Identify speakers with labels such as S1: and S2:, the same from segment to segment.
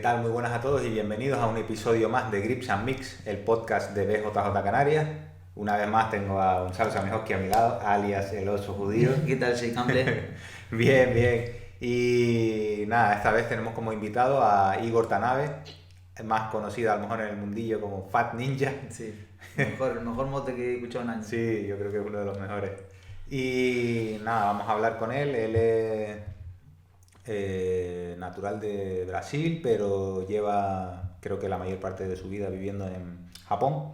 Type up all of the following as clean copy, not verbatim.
S1: tal? Muy buenas a todos y bienvenidos a un episodio más de GRIPS&MICS, el podcast de BJJ Canarias. Una vez más tengo a Gonzalo Samijosky a mi lado, alias el oso judío.
S2: ¿Qué tal, Cample?
S1: Bien, bien. Y nada, esta vez tenemos como invitado a Igor Tanabe, más conocido a lo mejor en el mundillo como Fat Ninja.
S2: Sí, el mejor mote que he escuchado en años.
S1: Sí, yo creo que es uno de los mejores. Y nada, vamos a hablar con él. Él es natural de Brasil, pero lleva creo que la mayor parte de su vida viviendo en Japón.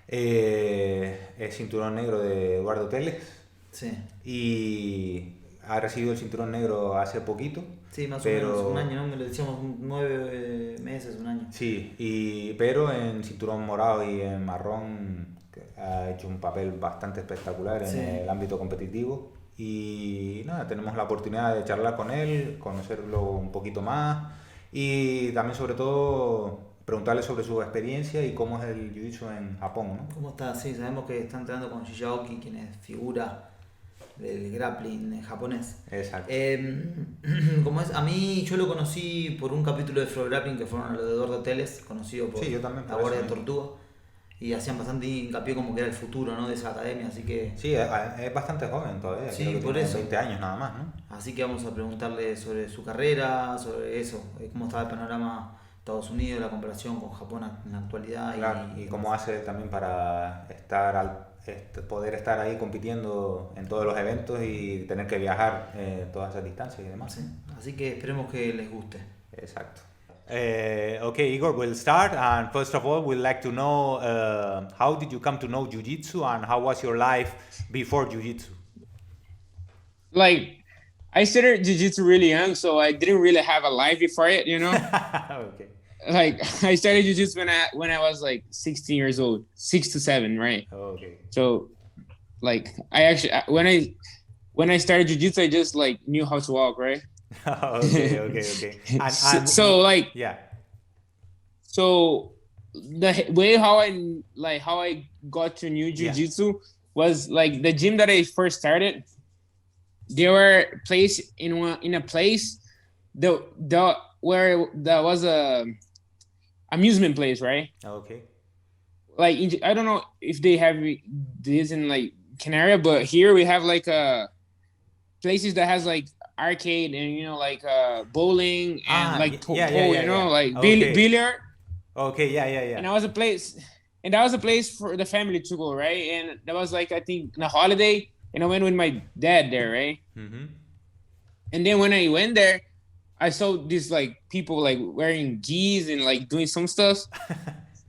S1: Es cinturón negro de Eduardo Telles.
S2: Sí.
S1: Y ha recibido el cinturón negro hace poquito.
S2: Sí, más o menos un año, ¿no? Me lo decíamos 9 meses, un año.
S1: Sí, pero en cinturón morado y en marrón ha hecho un papel bastante espectacular en el ámbito competitivo. Y nada, tenemos la oportunidad de charlar con él, conocerlo un poquito más y también sobre todo preguntarle sobre su experiencia y cómo es el jiu-jitsu en Japón, ¿no?
S2: ¿Cómo está? Sí, sabemos que está entrenando con Shigeoki, quien es figura del grappling japonés.
S1: Exacto.
S2: Como es, a mí yo lo conocí por un capítulo de Flow Grappling que fueron los de Eduardo Telles, conocido por
S1: yo también,
S2: la Guardia de Tortuga. Y hacían bastante hincapié como que era el futuro, ¿no? De esa academia, así que...
S1: Sí, es bastante joven todavía,
S2: sí,
S1: creo que
S2: por
S1: tiene
S2: eso.
S1: 20 años nada más, ¿no?
S2: Así que vamos a preguntarle sobre su carrera, sobre eso, cómo está el panorama de Estados Unidos, la comparación con Japón en la actualidad.
S1: Claro, y cómo hace también para poder estar ahí compitiendo en todos los eventos y tener que viajar todas esas distancias y demás.
S2: Sí. Así que esperemos que les guste.
S1: Exacto. Okay, Igor, we'll start. And first of all, we'd like to know how did you come to know Jiu-Jitsu and how was your life before Jiu-Jitsu?
S3: Like, I started Jiu-Jitsu really young, so I didn't really have a life before it, you know?
S1: Okay.
S3: Like, I started Jiu-Jitsu when I was like 16 years old, 6 to 7, right?
S1: Okay.
S3: So, like, I actually, when I started Jiu-Jitsu, I just like knew how to walk, right?
S1: Okay. And,
S3: so like,
S1: yeah.
S3: So the way how I got to new Jiu-Jitsu was like the gym that I first started. They were placed in a place where there was a amusement place, right?
S1: Okay.
S3: Like I don't know if they have this in like Canary, but here we have like places that has like arcade and like bowling and like billiard.
S1: Okay, yeah.
S3: And that was a place for the family to go, right? And that was like I think on a holiday, and I went with my dad there, right?
S1: Mm-hmm.
S3: And then when I went there, I saw these like people like wearing gis and like doing some stuff,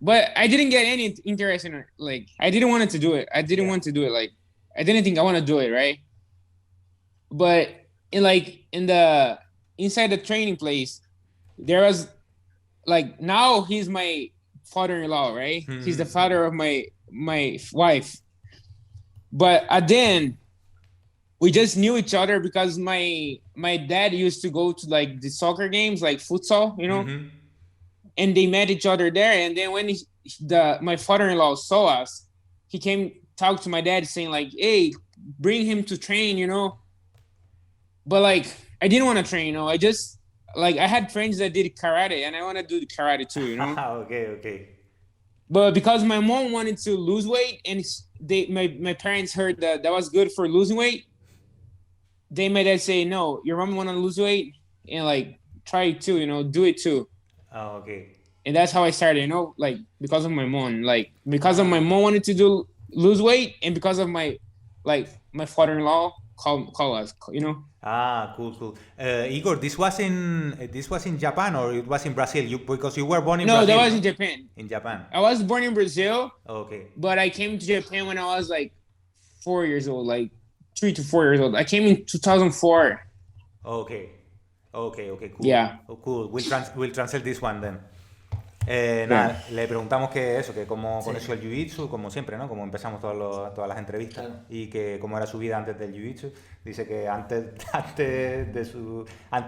S3: but I didn't get any interest in it. Like I didn't want to do it. Like I didn't think I want to do it, right? But inside the training place, there was like now he's my father-in-law, right? Mm-hmm. He's the father of my wife. But then we just knew each other because my dad used to go to like the soccer games, like futsal,
S1: Mm-hmm.
S3: And they met each other there. And then when my father-in-law saw us, he came talk to my dad saying like, "Hey, bring him to train," But like I didn't want to train, I just like I had friends that did karate and I want to do the karate too,
S1: Okay.
S3: But because my mom wanted to lose weight and my parents heard that was good for losing weight, they made us say, "No, your mom want to lose weight and like try it too, do it too."
S1: Oh, okay.
S3: And that's how I started, like because of my mom, because of my mom wanted to lose weight and because of my father-in-law call us,
S1: Cool. Igor, this was in Japan or it was in Brazil? Because you were born in
S3: no,
S1: Brazil.
S3: No, that was in Japan.
S1: In Japan.
S3: I was born in Brazil.
S1: Okay.
S3: But I came to Japan when I was like 4 years old, like 3 to 4 years old. I came in 2004.
S1: Okay, cool.
S3: Yeah.
S1: Oh, cool. We'll translate this one then. Nada, le preguntamos que cómo conoció el Jiu-Jitsu, como siempre, ¿no? Como empezamos todas las entrevistas. Claro. Y que cómo era su vida antes del Jiu-Jitsu. Dice que antes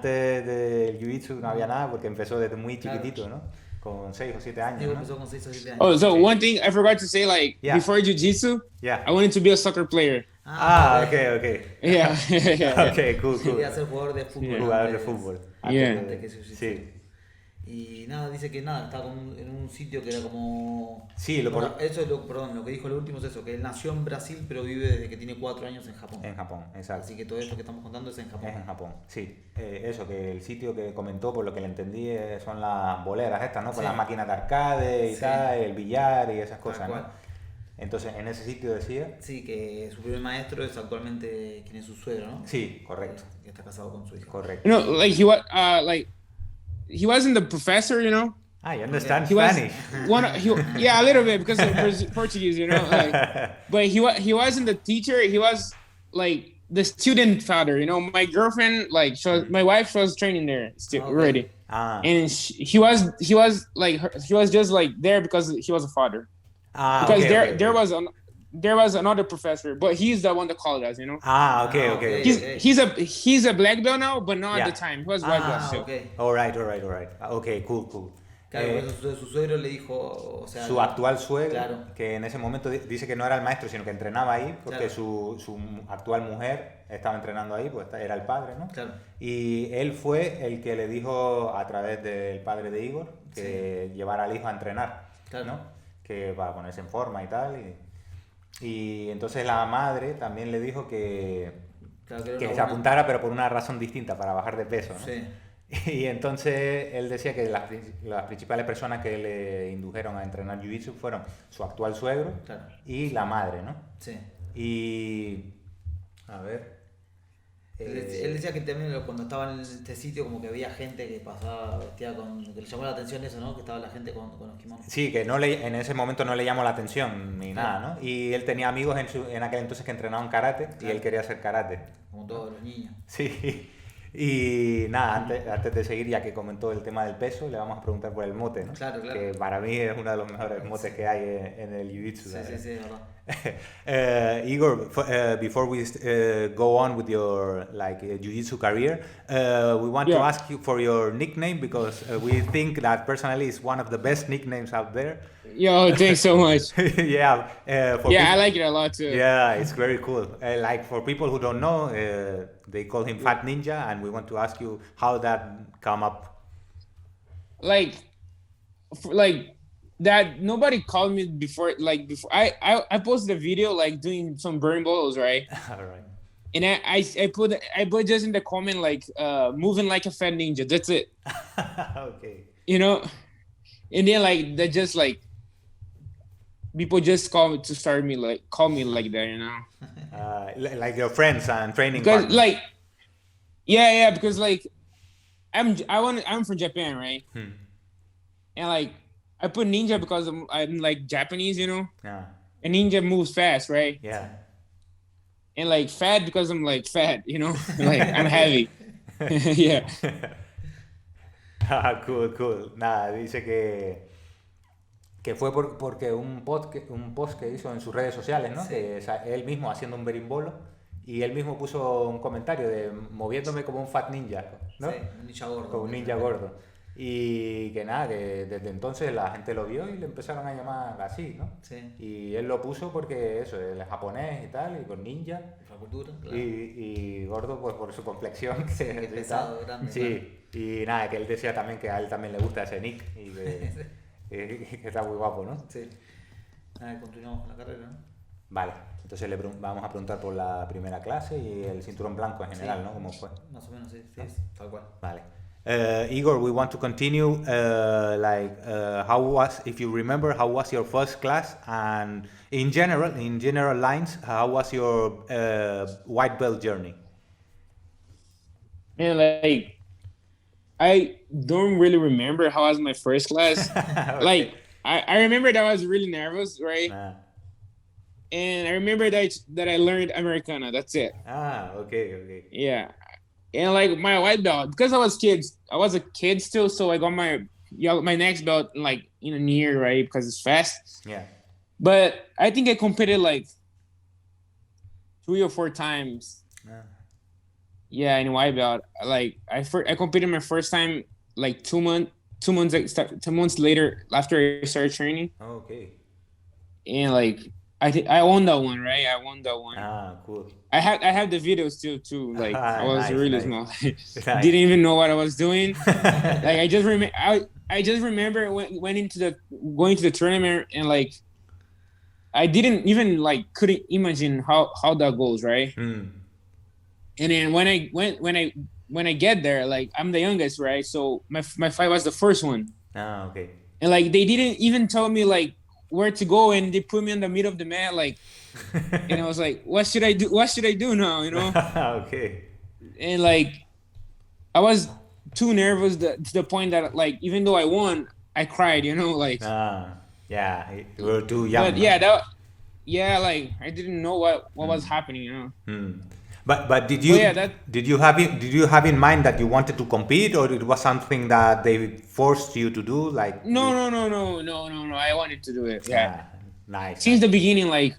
S1: del Jiu-Jitsu no había nada porque empezó desde muy chiquitito, ¿no? Con 6 o 7 años, ¿no?
S2: Empezó con 6 o 7 años.
S3: Oh, so one thing I forgot to say, before Jiu-Jitsu, I wanted to be a soccer player.
S1: Okay.
S3: Yeah.
S1: Okay, cool.
S2: Quería ser jugador de fútbol.
S1: Jugador de fútbol.
S3: Yeah.
S1: Sí.
S2: Y nada, dice que nada, estaba en un sitio que era como...
S1: Sí,
S2: eso es lo que dijo lo último es eso, que él nació en Brasil pero vive desde que tiene 4 años en Japón.
S1: En Japón, exacto.
S2: Así que todo esto que estamos contando es en Japón.
S1: Es en Japón, sí. Eso, que el sitio que comentó, por lo que le entendí, son las boleras estas, ¿no? Con las máquinas de arcade y tal, el billar y esas cosas, ¿no? Entonces, en ese sitio decía...
S2: Sí, que su primer maestro es actualmente quien es su suegro, ¿no?
S1: Sí, correcto.
S2: Que está casado con su hija.
S1: Correcto.
S3: You know, he wasn't the professor, you know.
S1: I understand
S3: Spanish.
S1: Spanish.
S3: A little bit because of Portuguese, you know. But he wasn't the teacher. He was like the student father, you know. My girlfriend, my wife was training there still already, and he was just like there because he was a father. Because there was another professor, but he's the one that called us, you know.
S1: Okay.
S3: He's a black belt now, but not at the time. He was white belt still.
S1: Okay. All right. Okay, cool.
S2: Claro, su suegro le dijo, o sea,
S1: su actual suegro, que en ese momento dice que no era el maestro, sino que entrenaba ahí, porque su actual mujer estaba entrenando ahí, pues era el padre, ¿no?
S2: Claro. Y
S1: él fue el que le dijo a través del padre de Igor que llevara al hijo a entrenar, ¿no? Que para ponerse en forma y tal. Y entonces la madre también le dijo que se apuntara, pero por una razón distinta, para bajar de peso, ¿no? Sí. Y entonces él decía que las principales personas que le indujeron a entrenar Jiu-Jitsu fueron su actual suegro y la madre, ¿no?
S2: Sí.
S1: Y... a ver...
S2: Él decía que también cuando estaba en este sitio como que había gente que pasaba vestida que le llamó la atención eso, ¿no? Que estaba la gente con los kimonos.
S1: Sí, que en ese momento no le llamó la atención ni nada, ¿no? Y él tenía amigos en aquel entonces que entrenaban karate y él quería hacer karate.
S2: Como todos los niños.
S1: Sí. Y nada, antes de seguir, ya que comentó el tema del peso, le vamos a preguntar por el mote, ¿no?
S2: Claro.
S1: Que para mí es uno de los mejores motes que hay en el Jiu-Jitsu.
S2: Sí, verdad.
S1: Igor, before we go on with your Jiu-Jitsu career, we want to ask you for your nickname because we think that personally is one of the best nicknames out there.
S3: Yo, thanks so much. I like it a lot too.
S1: Yeah, it's very cool. For people who don't know, they call him Fat Ninja, and we want to ask you how that come up.
S3: Like that, nobody called me before. I posted a video doing some burn balls, right?
S1: All right.
S3: And I put just in the comment moving like a fat ninja. That's it.
S1: Okay.
S3: You know, and then they just people just call me like that, you know.
S1: Like your friends and training
S3: because
S1: partners.
S3: Because I'm from Japan, right? And I put ninja because I'm Japanese, you know.
S1: Yeah.
S3: And ninja moves fast, right?
S1: Yeah.
S3: And fat because I'm fat, you know. I'm heavy. Yeah.
S1: Cool. Nada, dice que fue porque un post que hizo en sus redes sociales, ¿no? Sí. Que él mismo haciendo un berimbolo y él mismo puso un comentario de moviéndome como un fat ninja, ¿no?
S2: Sí, un ninja gordo.
S1: Como un ninja gordo. Y que nada, que desde entonces la gente lo vio y le empezaron a llamar así, ¿no?
S2: Sí.
S1: Y él lo puso porque eso, él es japonés y tal, y con ninja.
S2: La cultura, claro.
S1: Y gordo pues por su complexión.
S2: Sí, que es pesado, grande.
S1: Sí, claro. Y nada, que él decía también que a él también le gusta ese nick y que está muy guapo, ¿no?
S2: Sí. Continuamos con la carrera, ¿no?
S1: Vale, entonces vamos a preguntar por la primera clase y el cinturón blanco en general, ¿no? ¿Cómo fue?
S2: Más o menos, sí, tal cual.
S1: Vale. Igor, we want to continue, how was, if you remember, how was your first class, and in general lines, how was your white belt journey?
S3: Man, I don't really remember how was my first class. Okay. I remember that I was really nervous, right? And I remember that I learned Americana. That's it.
S1: Okay.
S3: Yeah. And my white belt, because I was a kid still, so I got my next belt in a year, right? Because it's fast.
S1: Yeah.
S3: But I think I competed 3 or 4 times. Yeah, in white belt. I competed my first time 2 months later after I started training.
S1: Okay.
S3: And I won that one, right? I won that one.
S1: Cool.
S3: I have the video still too. Like I was really small.
S1: Nice.
S3: Didn't even know what I was doing. Like I just remember going to the tournament, and like I didn't even like couldn't imagine how that goes, right? And then when I get there, like I'm the youngest, right? So my fight was the first one.
S1: Okay.
S3: And like they didn't even tell me like where to go, and they put me in the middle of the mat, like, and I was like, what should I do? What should I do now? You know?
S1: Okay.
S3: And like, I was too nervous to the point that like, even though I won, I cried. You know, like.
S1: Yeah, you were too young.
S3: But like I didn't know what was happening. You know.
S1: But did you have in mind that you wanted to compete, or it was something that they forced you to do? Like
S3: no. I wanted to do it. Yeah.
S1: Nice.
S3: Since the beginning, like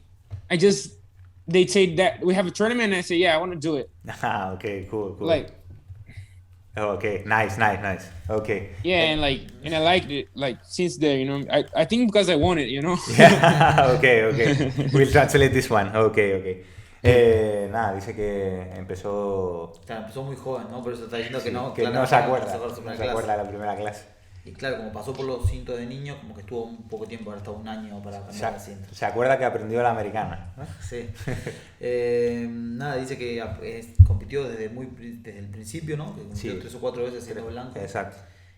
S3: they say that we have a tournament, and I say, yeah, I want to do it.
S1: Okay, cool.
S3: Like.
S1: Okay, nice. Okay.
S3: Yeah, and I liked it. Like since there, you know, I think because I won it, you know.
S1: Yeah. Okay. We'll translate this one. Okay. Nada, dice que empezó...
S2: Claro, empezó muy joven, ¿no? Por eso está diciendo que no...
S1: Que no se acuerda de la primera clase.
S2: Y claro, como pasó por los cintos de niño, como que estuvo un poco tiempo, ahora estaba un año para cambiar el cinto.
S1: Se acuerda que aprendió la americana, ¿no?
S2: Sí. Nada, dice que compitió desde el principio, ¿no? Que compitió 3 o 4 veces siendo blanco.
S1: Exacto.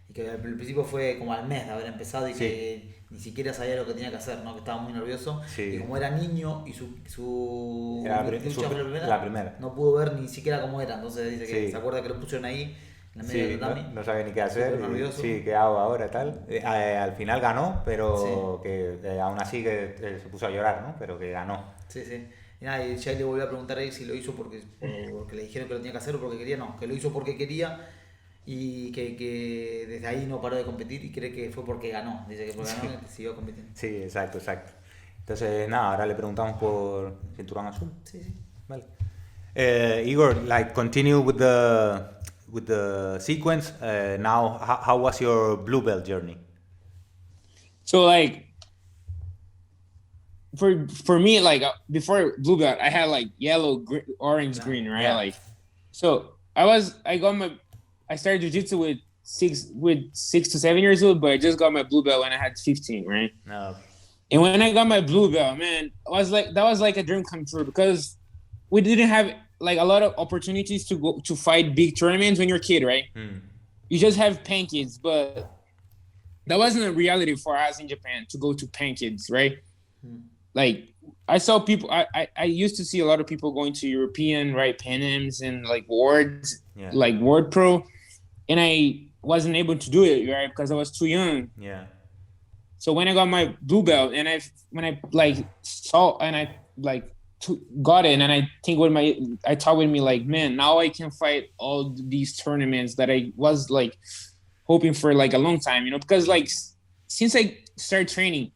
S2: Y que al principio fue como al mes de haber empezado y que ni siquiera sabía lo que tenía que hacer, ¿no? Que estaba muy nervioso.
S1: Sí.
S2: Y como era niño y
S1: la primera,
S2: no pudo ver ni siquiera cómo era. Entonces dice que se acuerda que lo pusieron ahí en la media del tatami.
S1: No sabía ni qué hacer. Sí, ¿qué hago ahora? Tal. Al final ganó, pero que aún así que se puso a llorar, ¿no? Pero que ganó.
S2: Sí. Y nada, y ya le volvió a preguntar a él si lo hizo porque le dijeron que lo tenía que hacer o porque quería. No, que lo hizo porque quería. Y que desde ahí no paró de competir y cree que fue porque ganó. Dice que porque ganó siguió compitiendo.
S1: Sí, exacto. Entonces, nada, ahora le preguntamos por cinturón azul.
S2: Sí.
S1: Vale. Igor, like continue with the sequence. Now, how was your blue belt journey?
S3: So like, for me, like before blue belt, I had like yellow, orange, green, right? Yeah. Like, so I started jiu-jitsu with 6 to 7 years old, but I just got my blue belt when I had 15, right?
S1: No.
S3: And when I got my blue belt, man, that was like a dream come true because we didn't have like a lot of opportunities to go to fight big tournaments when you're a kid, right? You just have pancakes, but that wasn't a reality for us in Japan to go to pancakes, right? Like I saw people, I used to see a lot of people going to European, right, Pan Ams and like Words, like Word Pro. And I wasn't able to do it, right? Because I was too young.
S1: Yeah.
S3: So when I got my blue belt and when I like saw and I like got it, and I think I thought with me like, man, now I can fight all these tournaments that I was like hoping for like a long time, you know, because like since I started training,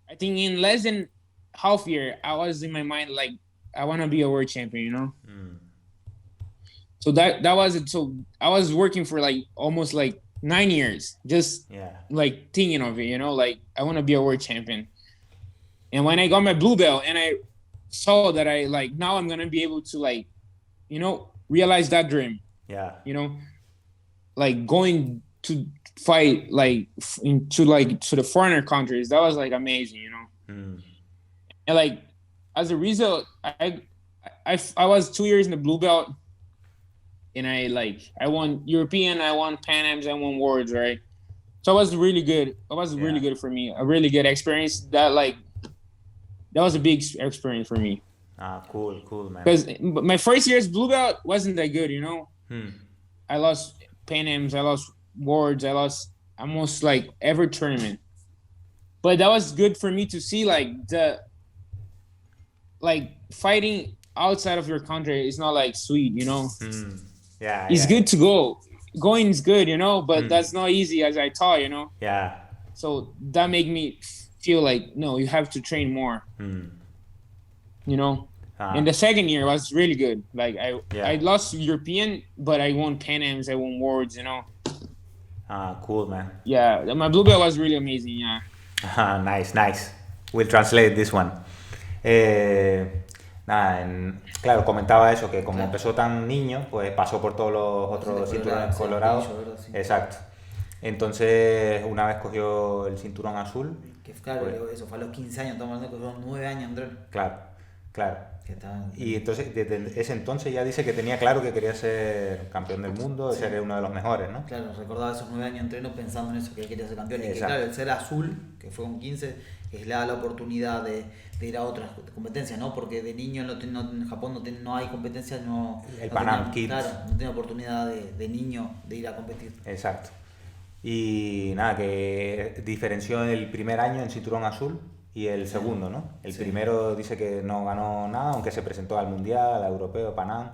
S3: I think in less than half year, I was in my mind like I want to be a world champion, you know. So that was it. So I was working for like almost like 9 years, just like thinking of it, you know, like I want to be a world champion. And when I got my blue belt and I saw that I like now I'm gonna be able to like, you know, realize that dream. Yeah. You know, like going to fight like to the foreigner countries, that was like amazing, you know. And like as a result, I was 2 years in the blue belt. And I won European, I won Pan Ams, I won Worlds, right? So it was really good. It was really good for me. A really good experience. That was a big experience for me.
S1: Cool, man.
S3: Because my first year's blue belt wasn't that good, you know. I lost Pan Ams, I lost Worlds, I lost almost like every tournament. But that was good for me to see fighting outside of your country is not like sweet, you know. It's good to go. Going is good, you know, but that's not easy as I thought, you know.
S1: Yeah.
S3: So that made me feel like, no, you have to train more. You know. And the second year was really good. Like I lost European, but I won Pan Ams, I won Worlds, you know.
S1: Cool, man.
S3: Yeah, my blue belt was really amazing, yeah.
S1: Nice. We'll translate this one. Claro, comentaba eso, que como empezó tan niño, pues pasó por todos los otros cinturones colorados.
S2: Sí.
S1: Exacto. Entonces, una vez cogió el cinturón azul.
S2: Que claro, pues, eso fue a los 15 años, estamos hablando que fueron 9 años, Andrés.
S1: Claro. Y entonces, desde ese entonces ya dice que tenía claro que quería ser campeón del mundo, ser uno de los mejores, ¿no?
S2: Claro, recordaba esos 9 años de entreno pensando en eso, que él quería ser campeón. Y que claro, el ser azul, que fue con 15, es le da la oportunidad de ir a otras competencias, ¿no? Porque de niño en Japón no hay competencias,
S1: el Pan Am Kids.
S2: Claro, no tiene oportunidad de niño de ir a competir.
S1: Exacto. Y nada, que diferenció el primer año en cinturón azul y el segundo, ¿no? El primero dice que no ganó nada, aunque se presentó al Mundial, al Europeo, Pan Am,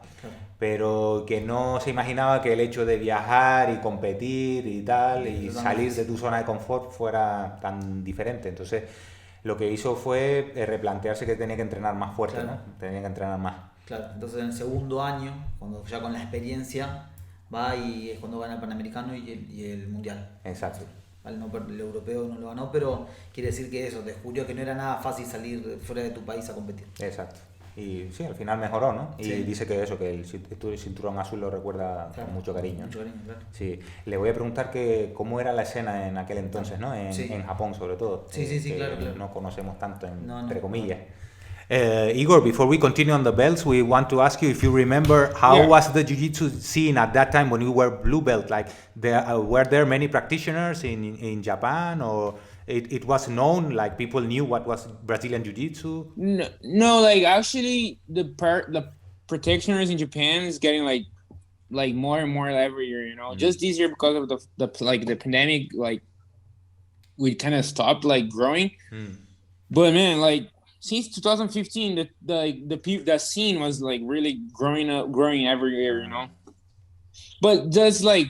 S1: pero que no se imaginaba que el hecho de viajar y competir y tal, y salir de tu zona de confort fuera tan diferente. Entonces, lo que hizo fue replantearse que tenía que entrenar más fuerte, ¿no? Tenía que entrenar más.
S2: Claro, entonces en el segundo año, cuando ya con la experiencia, va y es cuando gana el Panamericano y el Mundial.
S1: Exacto.
S2: Vale, el europeo no lo ganó, pero quiere decir que eso, descubrió que no era nada fácil salir fuera de tu país a competir.
S1: Exacto. Y sí, al final mejoró, ¿no? Y dice que eso, que el cinturón azul lo recuerda con mucho cariño.
S2: Mucho cariño, claro.
S1: Sí. Le voy a preguntar cómo era la escena en aquel entonces, ¿no? En Japón, sobre todo.
S2: Sí, claro.
S1: No conocemos tanto, entre comillas. Igor, before we continue on the belts, we want to ask you if you remember how was the jiu-jitsu scene at that time when you were blue belt? Like, were there many practitioners in Japan, or it was known, like people knew what was Brazilian jiu-jitsu?
S3: No, like actually the practitioners in Japan is getting like more and more every year, you know. Just this year because of the pandemic, like we kind of stopped like growing. But man, like since 2015, the scene was like really growing every year, you know. But just we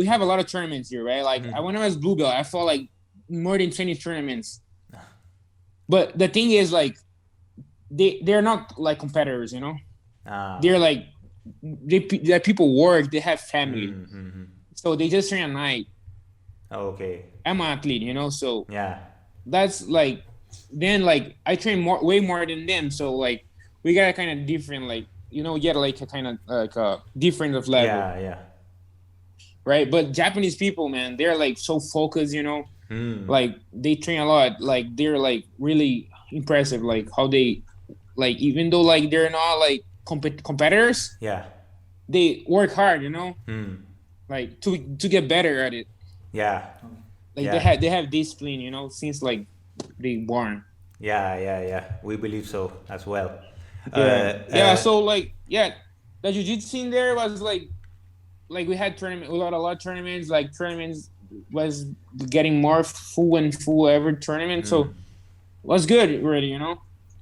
S3: have a lot of tournaments here, right? Like when I was blue belt, I fought like more than 20 tournaments. But the thing is, like, they're not like competitors, you know. They're like that people work, they have family, so they just train at night.
S1: Okay.
S3: I'm an athlete, you know, so
S2: that's
S3: like, then like I train way more than them, so like we got a kind of different, like, you know, get like a kind of like a difference of level.
S1: Yeah.
S3: Right, but Japanese people, man, they're like so focused, you know. Like they train a lot, like they're like really impressive, like how they, like, even though like they're not like competitors, they work hard, you know, like to get better at it. Like they have discipline, you know, since like they born.
S1: We believe so as well.
S3: So like the jiu-jitsu scene there was like we had tournament, we got a lot of tournaments, like tournaments was getting more full every tournament, so it was good already, you know.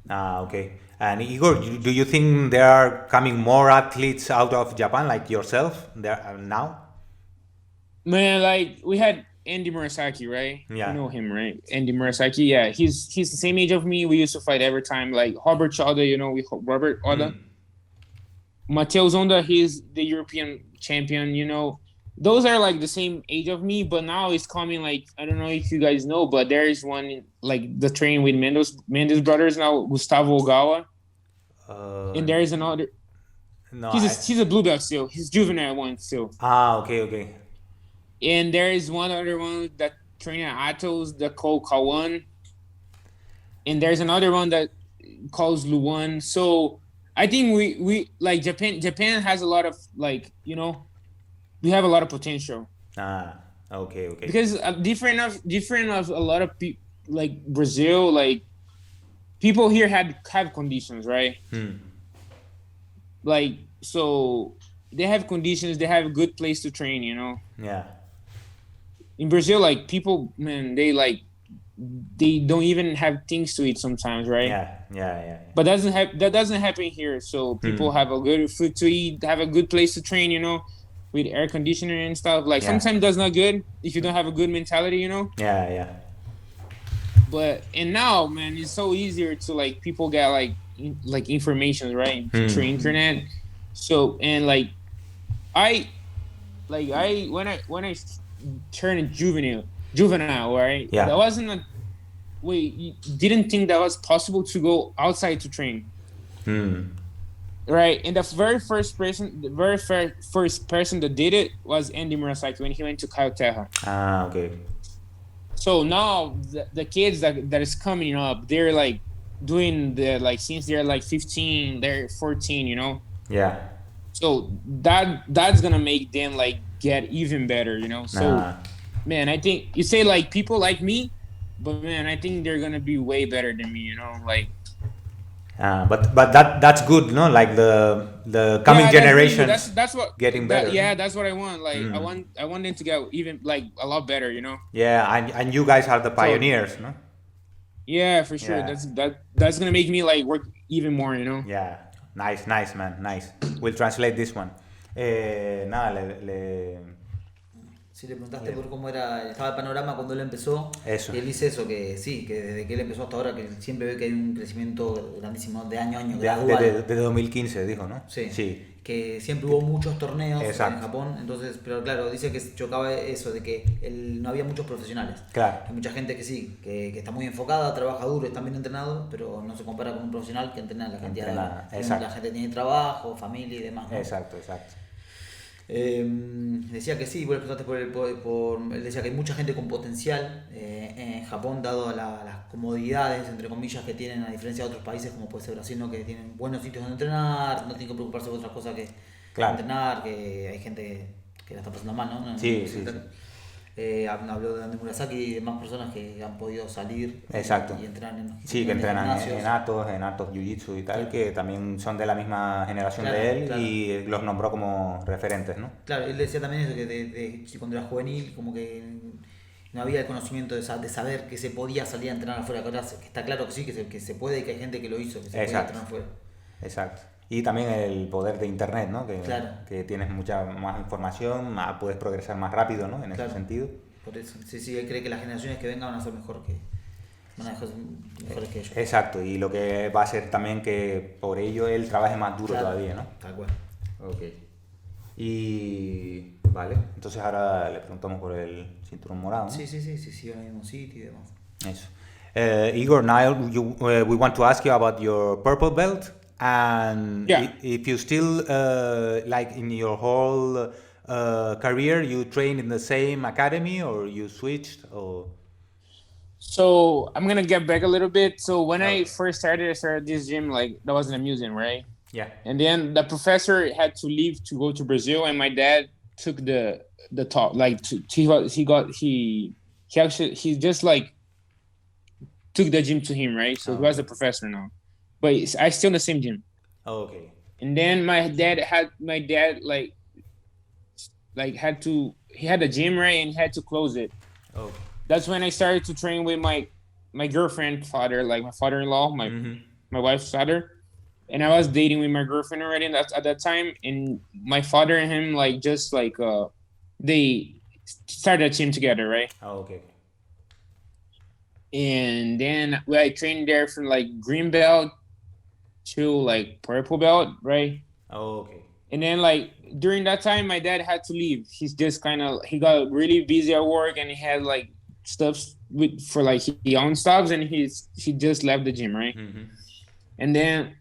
S1: Okay. And Igor, do you think there are coming more athletes out of Japan like yourself there now?
S3: Man, like we had Andy Murasaki, right?
S1: Yeah.
S3: You know him, right? Andy Murasaki, yeah. He's the same age of me. We used to fight every time. Like Robert Oda, you know, Robert Oda. Mateo Zonda, he's the European champion, you know. Those are like the same age of me, but now it's coming, like, I don't know if you guys know, but there is one like the training with Mendes brothers now, Gustavo Ogawa. And there is another.
S1: No,
S3: he's a blue belt still. He's juvenile one still.
S1: Okay.
S3: And there is one other one that training at Atos, that called Kawan. And there's another one that calls Luan. So I think we like Japan has a lot of, like, you know, we have a lot of potential.
S1: Okay.
S3: Because different of a lot of people, like Brazil, like people here have conditions, right? Like, so they have conditions, they have a good place to train, you know. In Brazil, like people, man, they don't even have things to eat sometimes, right?
S1: Yeah.
S3: But that doesn't happen here. So people have a good food to eat, have a good place to train, you know, with air conditioner and stuff. Like sometimes that's not good if you don't have a good mentality, you know.
S1: Yeah.
S3: But and now, man, it's so easier to, like, people get like information, right, through internet. So, and like I when I turned juvenile, right? That wasn't we didn't think that was possible to go outside to train. Right, and the very first person that did it was Andy Murasaki when he went to Caltech.
S1: Okay.
S3: So now the kids that is coming up, they're like doing the like since they're like 15, they're 14, you know.
S1: Yeah.
S3: So that's gonna make them like get even better, you know. So man, I think you say like people like me, but man, I think they're gonna be way better than me, you know, like.
S1: But that's good, no? Like the coming generations.
S3: That's what
S1: getting better.
S3: That's what I want. Like I want them to get even like a lot better, you know.
S1: Yeah, and you guys are the pioneers, no?
S3: Yeah, for sure.
S1: Yeah.
S3: That's gonna make me like work even more, you know.
S1: Yeah, nice, man, nice. We'll translate this one.
S2: Si le preguntaste por cómo estaba el panorama cuando él empezó,
S1: eso.
S2: Y él dice eso, que sí, que desde que él empezó hasta ahora, que siempre ve que hay un crecimiento grandísimo de año a año, gradual.
S1: De 2015, dijo, ¿no?
S2: Sí. Que siempre hubo muchos torneos en Japón, entonces, pero claro, dice que chocaba eso, de que no había muchos profesionales.
S1: Claro.
S2: Hay mucha gente que sí, que está muy enfocada, trabaja duro, está bien entrenado, pero no se compara con un profesional que entrena la cantidad de horas. La gente tiene trabajo, familia y demás, ¿no?
S1: Exacto.
S2: Decía que sí, vos le preguntaste él decía que hay mucha gente con potencial en Japón, dado las comodidades, entre comillas, que tienen, a diferencia de otros países como puede ser Brasil, ¿no? Que tienen buenos sitios donde entrenar, no tienen que preocuparse por otras cosas que entrenar, que hay gente que la está pasando mal, ¿no?
S1: Sí.
S2: Habló de Andy Murasaki y demás personas que han podido salir y entrenar
S1: que entrenan en Atos Jiu-Jitsu y tal, que también son de la misma generación de él y los nombró como referentes, ¿no?
S2: Claro, él decía también eso, que cuando era juvenil como que no había el conocimiento de saber que se podía salir a entrenar afuera, que ahora está claro que sí, que se puede y que hay gente que lo hizo, que se puede entrenar afuera. Exacto.
S1: Y también el poder de internet, ¿no? Que tienes mucha más información, puedes progresar más rápido, ¿no? En ese sentido.
S2: Por eso, sí, él cree que las generaciones que vengan van a ser mejores que ellos.
S1: Exacto, y lo que va a hacer también que por ello él trabaje más duro todavía, ¿no?
S2: Tal cual.
S1: Ok. Y vale, entonces ahora le preguntamos por el cinturón morado, ¿no?
S2: Sí, en el mismo sitio y demás.
S1: Eso. Igor, now we want to ask you about your purple belt. And if you still, like in your whole career, you train in the same academy or you switched? Or...
S3: So I'm going to get back a little bit. So when I first started, I started this gym, like that was in a museum, right?
S1: Yeah.
S3: And then the professor had to leave to go to Brazil, and my dad took the talk. Like he just like took the gym to him, right? So he was the professor now. But I still in the same gym.
S1: Oh, okay.
S3: And then my dad had he had a gym, right, and he had to close it.
S1: Oh.
S3: That's when I started to train with my girlfriend father, like my father-in-law, my wife's father. And I was dating with my girlfriend already at that time. And my father and him they started a gym together, right?
S1: Oh, okay.
S3: And then I trained there from like green belt to like purple belt, right?
S1: Oh, okay.
S3: And then like during that time, my dad had to leave. He got really busy at work, and he had like stuff for like he owned stuff, and he just left the gym, right?
S1: Mm-hmm.
S3: And then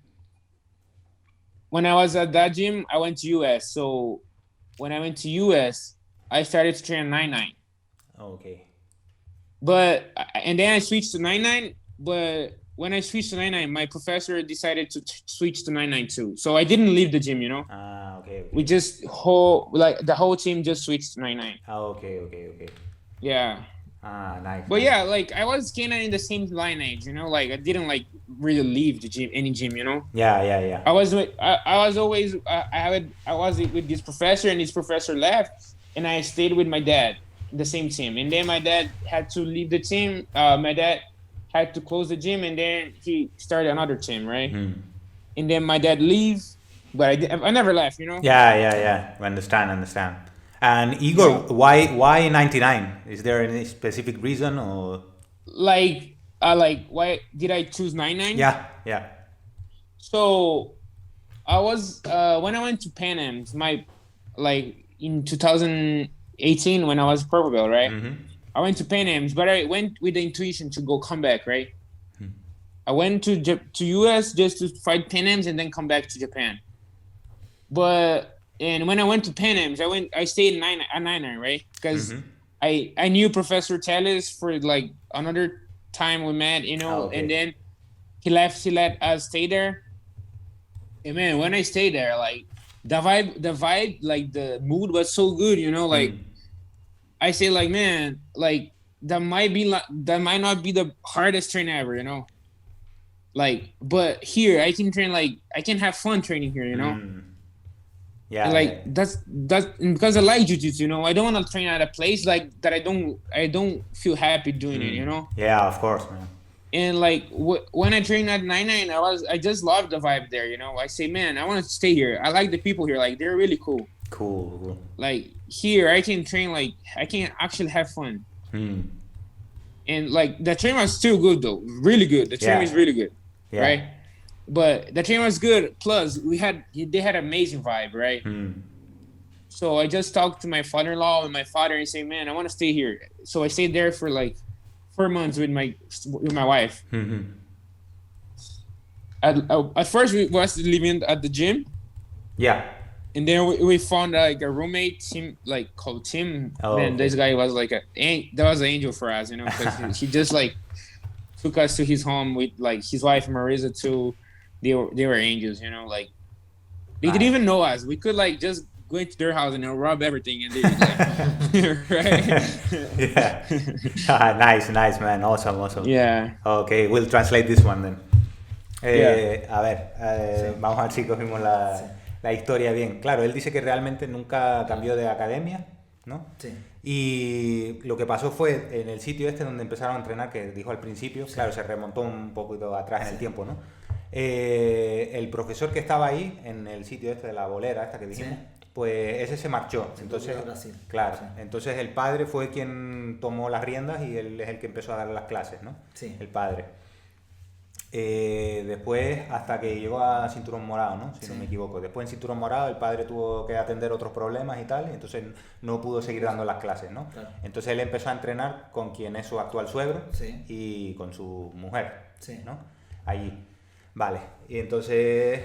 S3: when I was at that gym, I went to US. So when I went to US, I started to train 9-9.
S1: Okay.
S3: And then I switched to 9-9, but when I switched to 9-9, my professor decided to switch to 9-9 too. So I didn't leave the gym, you know?
S1: Okay.
S3: We just the whole team just switched to 9-9.
S1: Okay.
S3: Yeah.
S1: Nice.
S3: But yeah, like I was kind of in the same lineage, you know? Like I didn't like really leave the gym, any gym, you know?
S1: Yeah.
S3: I was with this professor, and this professor left, and I stayed with my dad, the same team. And then my dad had to leave the team. My dad had to close the gym, and then he started another team, right?
S1: Mm.
S3: And then my dad leaves, but I never left, you know?
S1: Yeah. Understand. And Igor, why 99? Is there any specific reason or?
S3: Like why did I choose 9-9?
S1: Yeah.
S3: So I was when I went to Pan Am's, in 2018 when I was purple belt, right?
S1: Mm-hmm.
S3: I went to Pan Am's, but I went with the intuition to come back, right? I went to US just to fight Pan Am's and then come back to Japan. And when I went to Pan Am's, I stayed at Niner, right? Because I knew Professor Telles for like another time we met, you know, and then he let us stay there. And man, when I stayed there, like the vibe, like the mood was so good, you know, like I say like, man, like that might not be the hardest train ever, you know. Like, but here I can train, like I can have fun training here, you know.
S1: Yeah.
S3: And like that's because I like jiu-jitsu, you know. I don't want to train at a place like that. I don't feel happy doing it, you know.
S1: Yeah, of course, man.
S3: And like when I trained at 99, I just loved the vibe there, you know. I say, man, I want to stay here. I like the people here, like they're really cool.
S1: Cool.
S3: Like here, I can train, like I can actually have fun. And like the train was still good though, really good. The train was really good, right? But the train was good. Plus, they had amazing vibe, right? So I just talked to my father-in-law and my father and say, man, I want to stay here. So I stayed there for like 4 months with my wife. At first, we was living at the gym. Yeah. And then we found like a roommate, Tim, like called Tim. And this guy was like that was an angel for us, you know, because he just like took us to his home with like his wife Marisa too. They were angels, you know, like they didn't even know us. We could like just go into their house and they'll rob everything and they like,
S1: right? Nice, man. Awesome.
S3: Yeah.
S1: Okay, we'll translate this one then. A ver, vamos a ver si cogimos la historia bien. Claro, él dice que realmente nunca cambió de academia, ¿no? Sí. Y lo que pasó fue en el sitio este donde empezaron a entrenar, que dijo al principio, claro, se remontó un poquito atrás en el tiempo, ¿no? El profesor que estaba ahí, en el sitio este de la bolera, esta que dijimos, pues ese se marchó. Entonces, claro, entonces el padre fue quien tomó las riendas y él es el que empezó a dar las clases, ¿no? Sí. El padre. Después, hasta que llegó a cinturón morado, ¿no? Si no me equivoco. Después en cinturón morado el padre tuvo que atender otros problemas y tal, y entonces no pudo seguir dando las clases, ¿no? Claro. Entonces él empezó a entrenar con quien es su actual suegro y con su mujer, ¿no? Allí. Vale, y entonces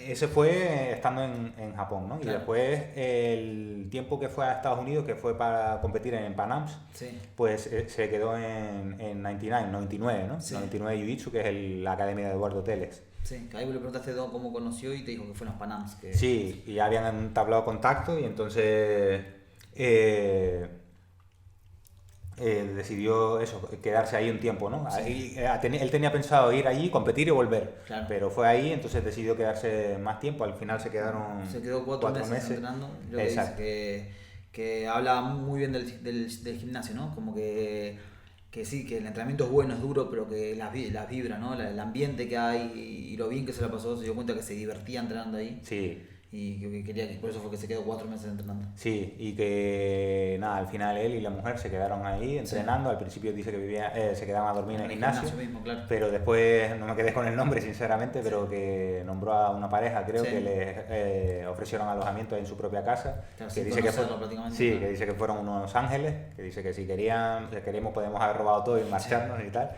S1: ese fue estando en Japón, ¿no? Claro. Y después el tiempo que fue a Estados Unidos, que fue para competir en Pan Am's, pues se quedó en 99, ¿no? 99 Jiu-Jitsu, que es la academia de Eduardo Telles.
S2: Sí, que ahí le preguntaste cómo conoció y te dijo que fue en los Pan Am's.
S1: Sí, y ya habían entablado contacto y entonces decidió eso, quedarse ahí un tiempo, ¿no? Ahí, él tenía pensado ir allí, competir y volver, pero fue ahí, entonces decidió quedarse más tiempo. Al final se quedó 4 meses
S2: entrenando. Lo que dice que habla muy bien del gimnasio, ¿no? Como que sí, que el entrenamiento es bueno, es duro, pero que las vibras, ¿no? El ambiente que hay y lo bien que se la pasó, se dio cuenta que se divertía entrenando ahí. Sí. Y que quería que por eso fue que se quedó 4 meses entrenando.
S1: Sí, y que nada, al final él y la mujer se quedaron ahí entrenando. Al principio dice que se quedaban a dormir en el gimnasio mismo, claro. Pero después no me quedé con el nombre sinceramente, pero que nombró a una pareja, creo que le ofrecieron alojamiento en su propia casa, claro, que dice que que dice que fueron unos ángeles, que dice que si queríamos podemos haber robado todo y marcharnos y tal.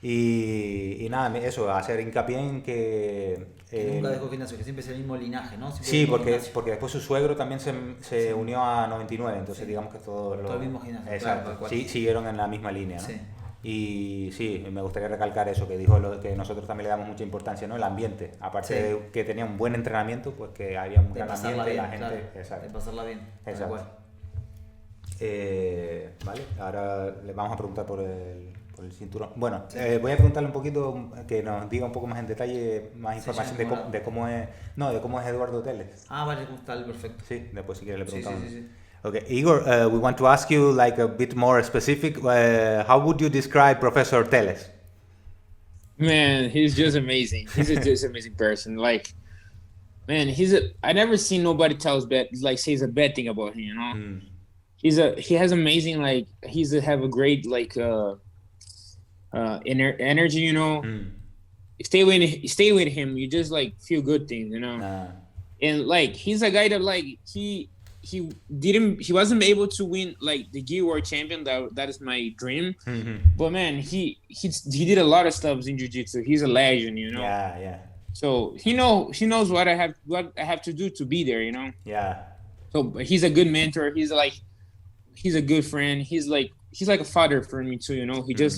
S1: Y nada, eso, hacer hincapié en que
S2: nunca dejó gimnasio, que siempre es el mismo linaje, ¿no?
S1: Sí, porque después su suegro también se unió a 99, entonces digamos que todo
S2: el mismo gimnasio.
S1: Exacto, claro, siguieron en la misma línea, ¿no? Sí. Y sí, me gustaría recalcar eso, que dijo que nosotros también le damos mucha importancia, ¿no? El ambiente, aparte de que tenía un buen entrenamiento, pues que había un gran ambiente y la gente...
S2: Claro, exacto. De pasarla bien.
S1: Exacto. Vale, ahora le vamos a preguntar por el cinturón. Bueno, voy a preguntarle un poquito, que nos diga un poco más en detalle, más información de cómo es Eduardo Telles.
S2: Vale, está perfecto.
S1: Sí, después si quiere le preguntamos. Sí. Okay, Igor, we want to ask you like a bit more specific. How would you describe Professor Telles?
S3: Man, he's just amazing. He's just an amazing person. Like, man, I never seen nobody says a bad thing about him, you know? He has amazing, like, have a great, like, energy, you know. Stay with him, you just like feel good things, you know. And like he's a guy that like he he wasn't able to win like the gi world champion. That is my dream. But man, he did a lot of stuff in jiu-jitsu. He's a legend, you know.
S1: Yeah.
S3: So he knows what I have to do to be there, you know.
S1: Yeah.
S3: So he's a good mentor. He's a good friend. He's like a father for me too, you know. He just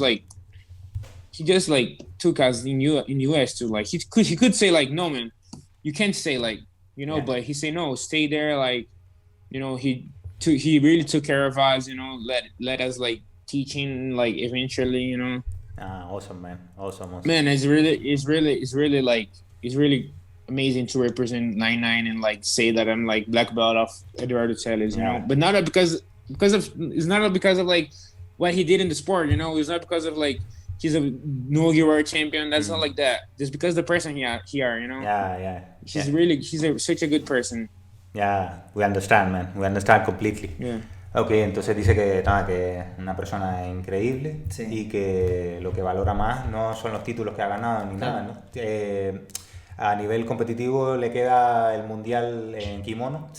S3: took us in US to like he could say like, no man, you can't say like, you know, but he said no, stay there, like, you know, he really took care of us, you know, let us like teaching like eventually, you know.
S1: Awesome, man. Awesome.
S3: Man, it's really amazing to represent 99 and like say that I'm like black belt of Eduardo Telles, you know. But not because of like what he did in the sport, you know. It's not because of like he's a no-gi world champion. That's not like that. Just because the person he are, you know.
S1: Yeah.
S3: He's such a good person.
S1: Yeah, we understand, man. We understand completely.
S3: Yeah.
S1: Ok, entonces dice que es una persona increíble y que lo que valora más no son los títulos que ha ganado ni nada, ¿no? A nivel competitivo le queda el mundial en kimono,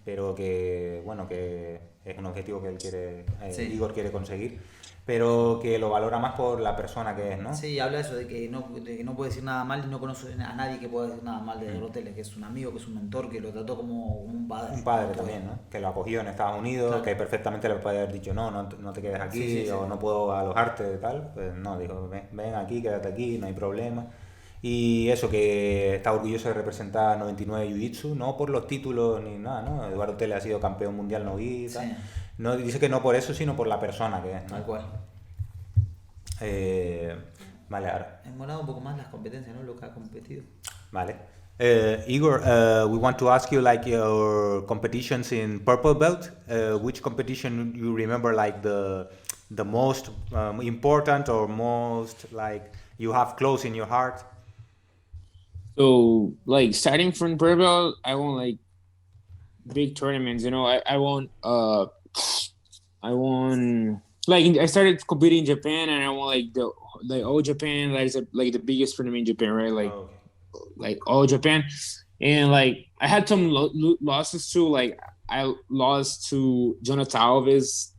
S1: pero que, bueno, que es un objetivo que él quiere, Igor quiere conseguir, pero que lo valora más por la persona que es, ¿no?
S2: Sí, habla eso de que no puede decir nada mal y no conoce a nadie que pueda decir nada mal de Eduardo Telles, que es un amigo, que es un mentor, que lo trató como un padre.
S1: Un padre también, ¿no? Que lo acogió en Estados Unidos, que perfectamente le puede haber dicho no te quedes aquí, o no puedo alojarte y tal. Pues no, dijo, ven aquí, quédate aquí, no hay problema. Y eso, que está orgulloso de representar a 99 Jiu-Jitsu, no por los títulos ni nada, ¿no? Eduardo Telles ha sido campeón mundial no-gi y tal. No, dice que no por eso, sino por la persona que es, ¿no?
S2: Tal cual.
S1: Vale, ahora.
S2: Hemos hablado un poco más de las competencias, ¿no? Lo que ha competido.
S1: Vale. Igor, we want to ask you like your competitions in purple belt. Which competition you remember like the most important or most like you have close in your heart?
S3: So like starting from purple belt, I won like big tournaments. You know, I won like I started competing in Japan, and I won like the All Japan. That is like the biggest tournament in Japan, right? Like like All Japan, and like I had some losses too. Like I lost to Jonathan Alves.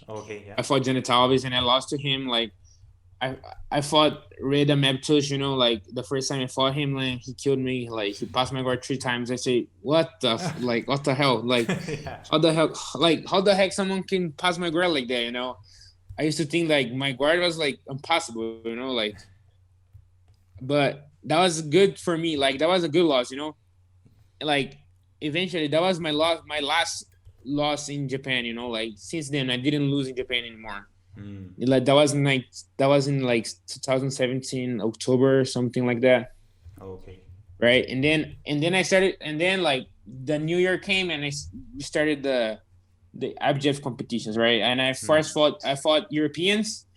S1: Okay, yeah.
S3: I fought Jonathan Alves, and I lost to him. Like I fought Reda Meptush, you know, like the first time I fought him, like he killed me. Like he passed my guard 3 times. I say, what the hell? Like how the heck someone can pass my guard like that, you know? I used to think like my guard was like impossible, you know, like, but that was good for me. Like that was a good loss, you know? Like eventually that was my last loss in Japan, you know, like since then I didn't lose in Japan anymore. Like that was in like 2017 October or something like that.
S1: Okay.
S3: Right, and then I started, and then like the New Year came, and I started the IBJJF competitions, right? And I first fought Europeans,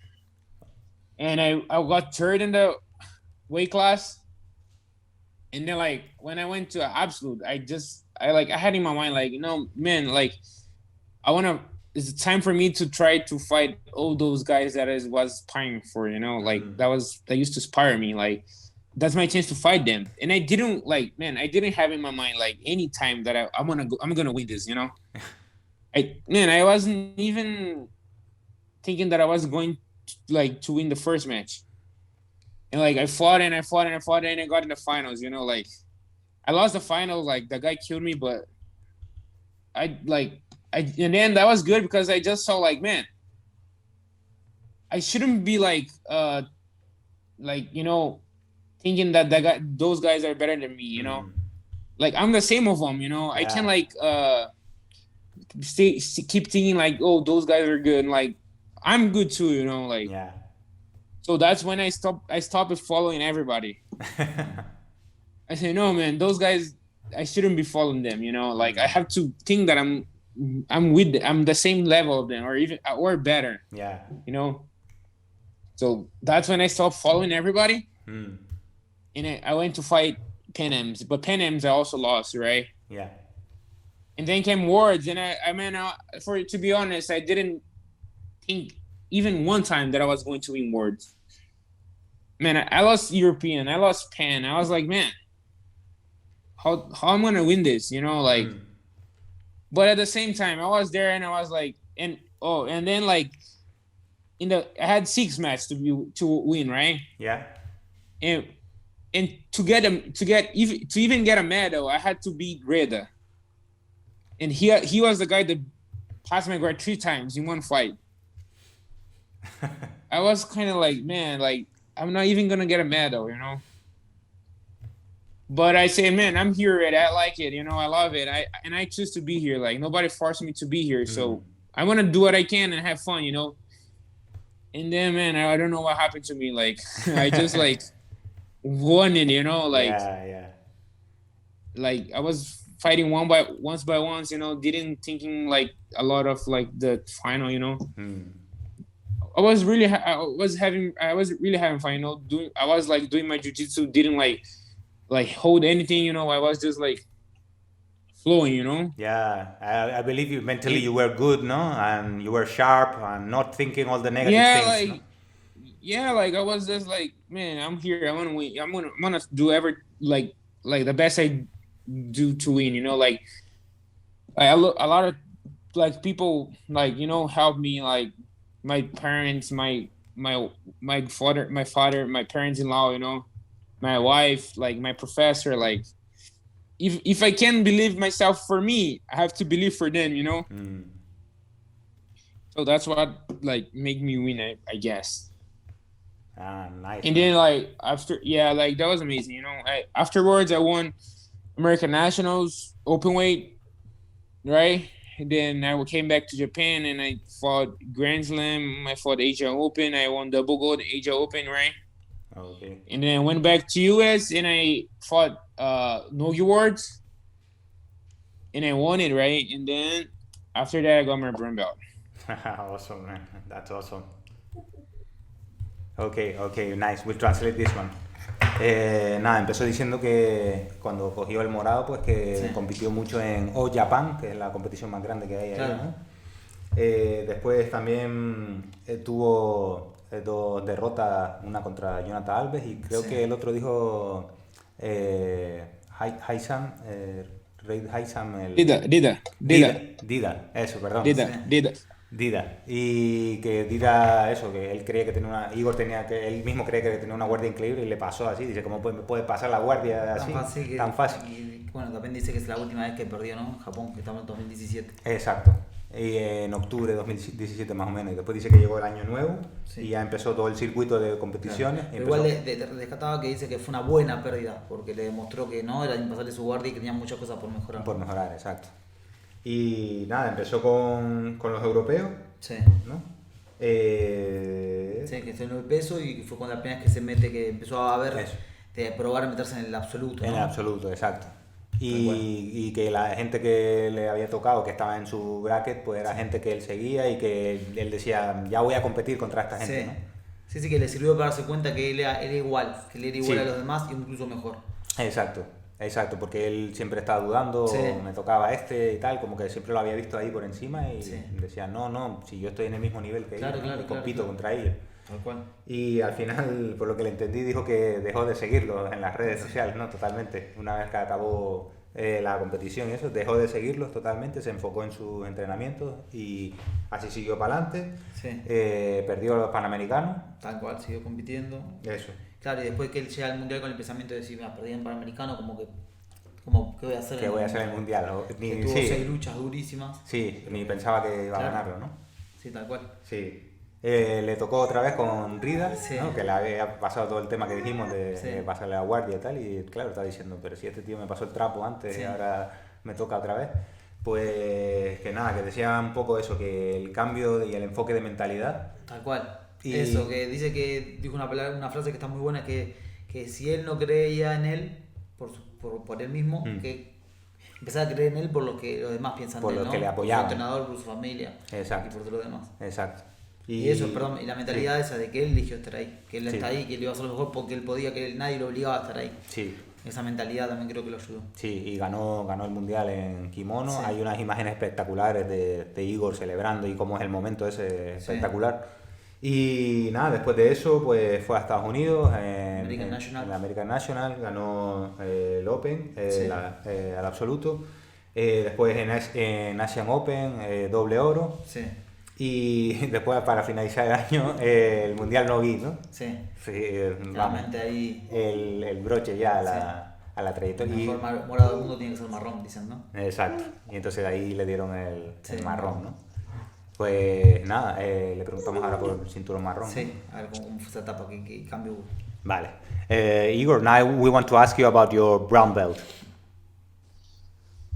S3: and I got third in the weight class. And then like when I went to Absolute, I had in my mind like, you know, man, like it's time for me to try to fight all those guys that I was sparring for, you know, like that used to inspire me. Like that's my chance to fight them. And I didn't have in my mind like any time that I'm gonna win this, you know. I wasn't even thinking that I was going to win the first match. And like I fought and I got in the finals, you know, like I lost the final, like the guy killed me, but and then that was good because I just saw like, man, I shouldn't be like you know, thinking that those guys are better than me, you know. Like I'm the same of them, you know. I can't like keep thinking like, oh, those guys are good, and like I'm good too, you know, like.
S1: Yeah.
S3: So that's when I stopped following everybody. I say, no, man, those guys, I shouldn't be following them, you know. Like I have to think that I'm the same level of them, or better.
S1: Yeah.
S3: You know. So that's when I stopped following everybody. And I went to fight Pan Ams, but Pan Ams I also lost, right?
S1: Yeah.
S3: And then came Worlds, and to be honest, I didn't think even one time that I was going to win Worlds. Man, I lost European, I lost Pan. I was like, man, how I'm gonna win this? You know, like but at the same time, I was there and I was like, and then like I had 6 matches to win, right?
S1: Yeah.
S3: And to even get a medal, I had to beat Reda, and he was the guy that passed my guard 3 times in one fight. I was kind of like, man, like I'm not even gonna get a medal, you know. But I say, man, I'm here and I like it, you know, I love it. I choose to be here. Like nobody forced me to be here, so I want to do what I can and have fun, you know. And then, man, I don't know what happened to me. Like I just like won it, you know, like
S1: yeah.
S3: Like I was fighting once by once, you know, didn't thinking like a lot of like the final, you know. I was really having fun, you know. I was like doing my jiu-jitsu, didn't like hold anything, you know. I was just like flowing, you know.
S1: Yeah, I believe you mentally you were good, no, and you were sharp and not thinking all the negative things.
S3: Like,
S1: no?
S3: Yeah, like I was just like, man, I'm here. I want to win. I'm gonna do like the best I do to win, you know. Like a lot of like people like, you know, help me, like my parents, my father, my parents-in-law, you know, my wife, like my professor. Like if I can't believe myself for me, I have to believe for them, you know. So that's what like make me win, I guess.
S1: Nice.
S3: And then like after, like that was amazing, you know. Afterwards I won American Nationals open weight, right? And then I came back to Japan and I fought Grand Slam. I fought Asia Open. I won double gold Asia Open, right?
S1: Okay.
S3: And then I went back to US and I fought Nogi Awards and I won it, right? And then after that I got my brown belt.
S1: Awesome, man. That's awesome. Okay, nice. We'll translate this one. Nada, empezó diciendo que cuando cogió el morado, pues que compitió mucho en All Japan, que es la competición más grande que hay ahí, ¿no? Después también tuvo 2 derrotas, una contra Jonathan Alves y creo que el otro dijo Haysam, Reid Haysam, Dida, eso, perdón. Dida, y que Dida, eso, que él creía que tenía él mismo creía que tenía una guardia increíble y le pasó así, dice, ¿cómo puede pasar la guardia así? Tan fácil.
S2: Y bueno, también dice que es la última vez que perdió, ¿no? En Japón, que estamos en 2017.
S1: Exacto, y en octubre de 2017 más o menos, y después dice que llegó el año nuevo y ya empezó todo el circuito de competiciones.
S2: Pero igual rescataba que dice que fue una buena pérdida, porque le demostró que no era impasable su guardia y que tenía muchas cosas por mejorar.
S1: Por mejorar, exacto. Y nada, empezó con los europeos, ¿no?
S2: Sí, que se en el peso y fue con la primera vez que se mete, que empezó a ver, de probar a meterse en el absoluto, ¿no?
S1: En el absoluto, exacto. Y que la gente que le había tocado, que estaba en su bracket, pues era gente que él seguía y que él decía, ya voy a competir contra esta gente, ¿no?
S2: Sí, que le sirvió para darse cuenta que él era igual, a los demás y incluso mejor.
S1: Exacto, porque él siempre estaba dudando, me tocaba y tal, como que siempre lo había visto ahí por encima y decía, no, si yo estoy en el mismo nivel que ellos, y compito contra ellos.
S2: Tal cual.
S1: Y al final, por lo que le entendí, dijo que dejó de seguirlos en las redes sociales, ¿no? Totalmente. Una vez que acabó la competición y eso, dejó de seguirlos totalmente, se enfocó en sus entrenamientos y así siguió para adelante. Perdió los Panamericanos.
S2: Tal cual, siguió compitiendo.
S1: Eso.
S2: Claro, y después que él llega al mundial con el pensamiento de decir, perdí en Panamericano, ¿qué voy a hacer?
S1: ¿Qué voy a hacer en el mundial?
S2: Tuvo 6 luchas durísimas.
S1: Sí, ni pensaba que iba a ganarlo, ¿no?
S2: Sí, tal cual.
S1: Sí. Le tocó otra vez con Rida, ¿no? Que le había pasado todo el tema que dijimos de pasarle la guardia y tal, y claro, estaba diciendo, pero si este tío me pasó el trapo antes y ahora me toca otra vez. Pues que nada, que decía un poco eso, que el cambio y el enfoque de mentalidad.
S2: Tal cual. Eso, que dice que dijo una frase que está muy buena, que si él no creía en él, por él mismo, que empezaba a creer en él por lo que los demás piensan
S1: por
S2: de él,
S1: los
S2: ¿no?
S1: que le apoyaban.
S2: Por su entrenador, por su familia.
S1: Exacto.
S2: Y por todo lo demás.
S1: Exacto.
S2: Y eso, perdón, y la mentalidad esa de que él eligió estar ahí, que él está ahí, que él iba a hacer lo mejor porque él podía, que nadie lo obligaba a estar ahí.
S1: Sí.
S2: Esa mentalidad también creo que lo ayudó.
S1: Sí, y ganó el mundial en kimono. Hay unas imágenes espectaculares de Igor celebrando y cómo es el momento ese espectacular. Y nada, después de eso pues fue a Estados Unidos en la American National, ganó el Open, al absoluto. Después en Asian Open, doble oro.
S2: Sí.
S1: Y después, para finalizar el año, el Mundial No Gi, ¿no?
S2: Sí.
S1: Sí,
S2: Realmente ahí.
S1: el broche ya a la trayectoria.
S2: El mejor morado del mundo tiene que ser marrón, dicen, ¿no?
S1: Exacto. Y entonces ahí le dieron el marrón, ¿no? Pues nada, le preguntamos ahora por el cinturón marrón.
S2: Sí, a ver cómo fue esa etapa, qué cambio hubo.
S1: Vale. Igor, now we want to ask you about your brown belt.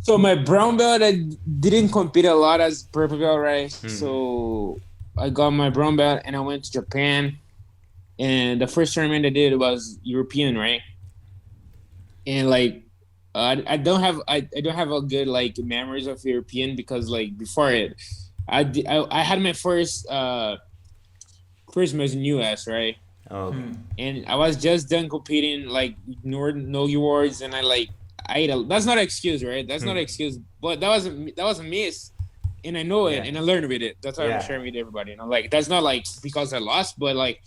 S3: So my brown belt, I didn't compete a lot as purple belt, right? So I got my brown belt and I went to Japan. And the first tournament I did was European, right? And like, I don't have a good like memories of European because like before it, I had my first Christmas in US, right?
S1: Okay.
S3: And I was just done competing like no awards, and that's not an excuse, right? That's not an excuse, but that was a miss, and I know it, and I learned with it. That's why I'm sharing with everybody. You know, like that's not like because I lost, but like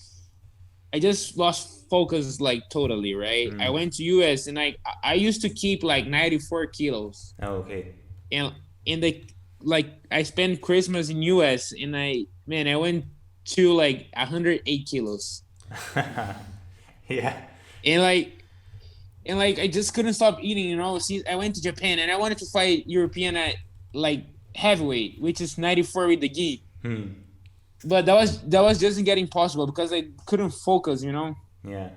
S3: I just lost focus like totally, right? I went to US and I used to keep like 94 kilos.
S1: Okay.
S3: And I spent Christmas in US and I went to like 108 kilos.
S1: Yeah.
S3: And I just couldn't stop eating, you know. See, I went to Japan and I wanted to fight European at like heavyweight, which is 94 with the gi. But that was just getting possible because I couldn't focus, you know.
S1: Yeah.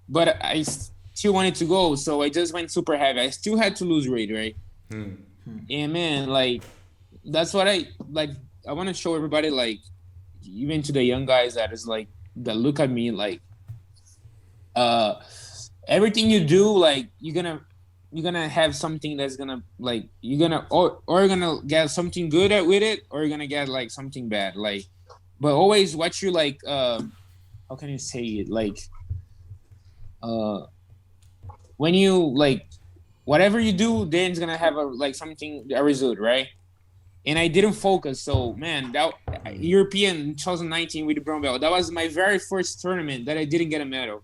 S3: But I still wanted to go, so I just went super heavy. I still had to lose weight, right? And man, like that's what I want to show everybody, like even to the young guys that look at me like everything you do, like you're gonna have something that's gonna like you're gonna or you're gonna get something good with it, or you're gonna get like something bad, like. But always what you like how can you say it, like when you like whatever you do, then it's gonna have a result, right? And I didn't focus, so man, that European 2019 with the brown belt, that was my very first tournament that I didn't get a medal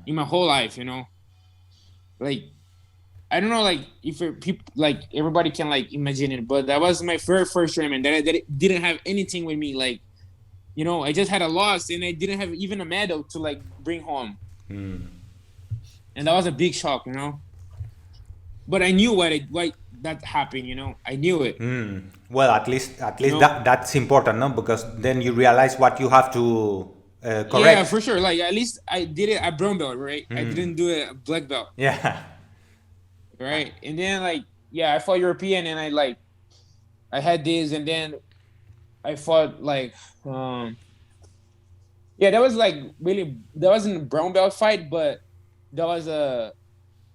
S3: in my whole life, you know. Like I don't know, like if people like everybody can like imagine it, but that was my very first tournament that I didn't have anything with me, like, you know, I just had a loss and I didn't have even a medal to like bring home. And that was a big shock, you know. But I knew why that happened, you know. I knew it.
S1: Well, at least that's important, no? Because then you realize what you have to correct.
S3: Yeah, for sure. Like at least I did it at brown belt, right? I didn't do it at black belt.
S1: Yeah.
S3: Right. And then I fought European and I had this, and then I fought that was that wasn't a brown belt fight, but that was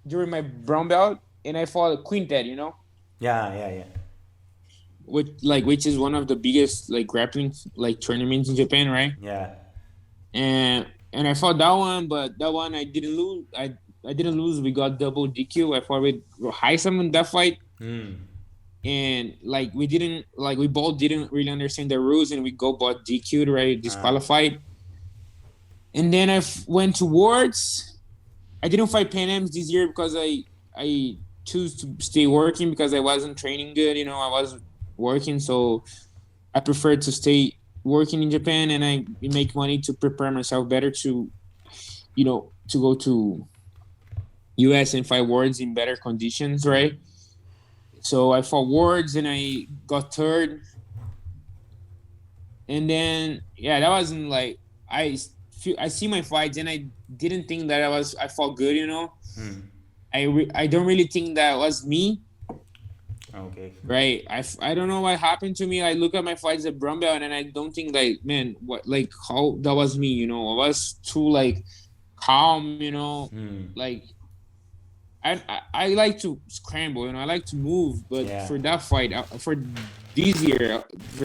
S3: during my brown belt, and I fought Quintet, you know.
S1: Yeah.
S3: Which is one of the biggest like grappling like tournaments in Japan, right?
S1: Yeah.
S3: And I fought that one, but that one I didn't lose. I didn't lose. We got double DQ. I fought with Heisam in that fight. And we both didn't really understand the rules, and we both DQ'd, right? Disqualified. And then I went to Worlds. I didn't fight Pan Ams this year because I choose to stay working because I wasn't training good, you know. I was working, so I preferred to stay working in Japan, and I make money to prepare myself better to, you know, to go to US and fight Worlds in better conditions, right? So I fought Worlds and I got third. And then that wasn't like I see my fights and I didn't think that I fought good, you know. I don't really think that was me.
S1: Okay.
S3: Right. I don't know what happened to me. I look at my fights at brown belt and I don't think how that was me, you know. I was too like calm, you know. Like I like to scramble, you know. I like to move, but for that fight, for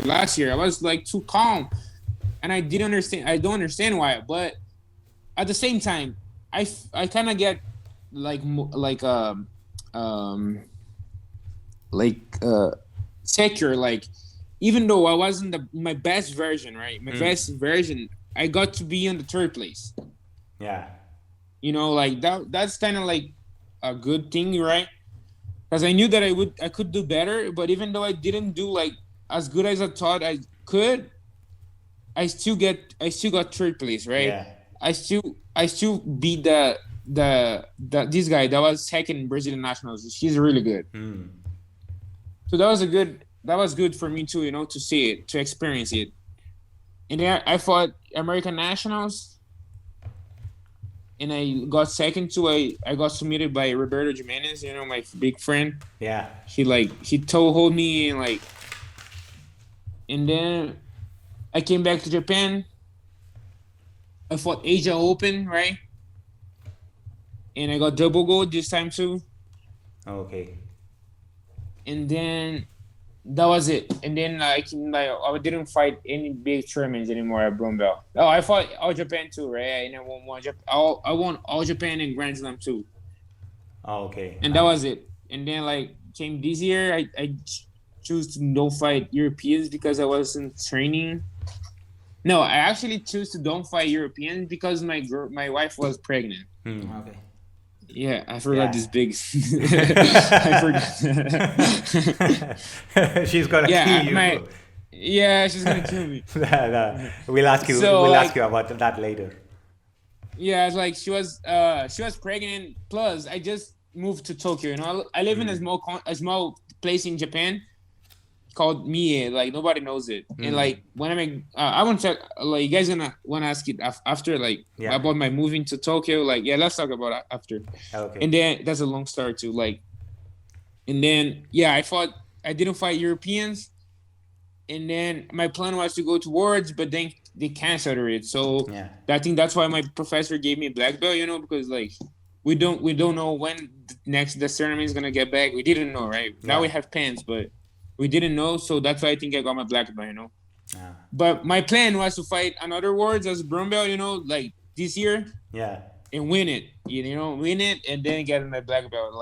S3: last year, I was like too calm, and I didn't understand. I don't understand why, but at the same time, I kind of get secure. Like even though I wasn't my best version, right? My best version, I got to be in the third place.
S1: Yeah.
S3: You know, like that's kind of like a good thing, right? because I knew that I could do better. But even though I didn't do like as good as I thought I could, I still got third place, right?
S1: Yeah.
S3: I still beat the this guy that was second in Brazilian nationals. He's really good. So that was good for me too, to see it, to experience it. And then I fought American nationals, and I got second too. I got submitted by Roberto Jiménez, my big friend.
S1: Yeah.
S3: He toe-hold me and then I came back to Japan. I fought Asia Open, right? And I got double gold this time too.
S1: Okay.
S3: And then that was it. And then I didn't fight any big tournaments anymore at brown belt. Oh, I fought All Japan too, right? And I won All Japan and Grand Slam too.
S1: Oh, okay.
S3: And that was it. And then came this year, I choose to don't fight Europeans because I wasn't training. No, I actually choose to don't fight Europeans because my wife was pregnant.
S2: Okay.
S3: Yeah, I forgot this big. I
S1: forgot. She's gonna kill you.
S3: Yeah, she's gonna kill me.
S1: We'll ask you. We'll ask you about that later.
S3: Yeah, it's like she was pregnant. Plus, I just moved to Tokyo. I live in a small place in Japan called Mie. Nobody knows it. And when I want to you guys gonna want to ask it after about my moving to Tokyo. Let's talk about it after.
S1: Okay.
S3: And then that's a long story too. And then I didn't fight Europeans. And then my plan was to go to Worlds, but then they canceled it. So I think that's why my professor gave me a black belt. Because we don't know when the tournament is gonna get back. We didn't know, right? Now we have pens, but we didn't know, so that's why I think I got my black belt, But my plan was to fight another Worlds as a brown belt, this year.
S1: Yeah.
S3: And win it, win it, and then get my black belt,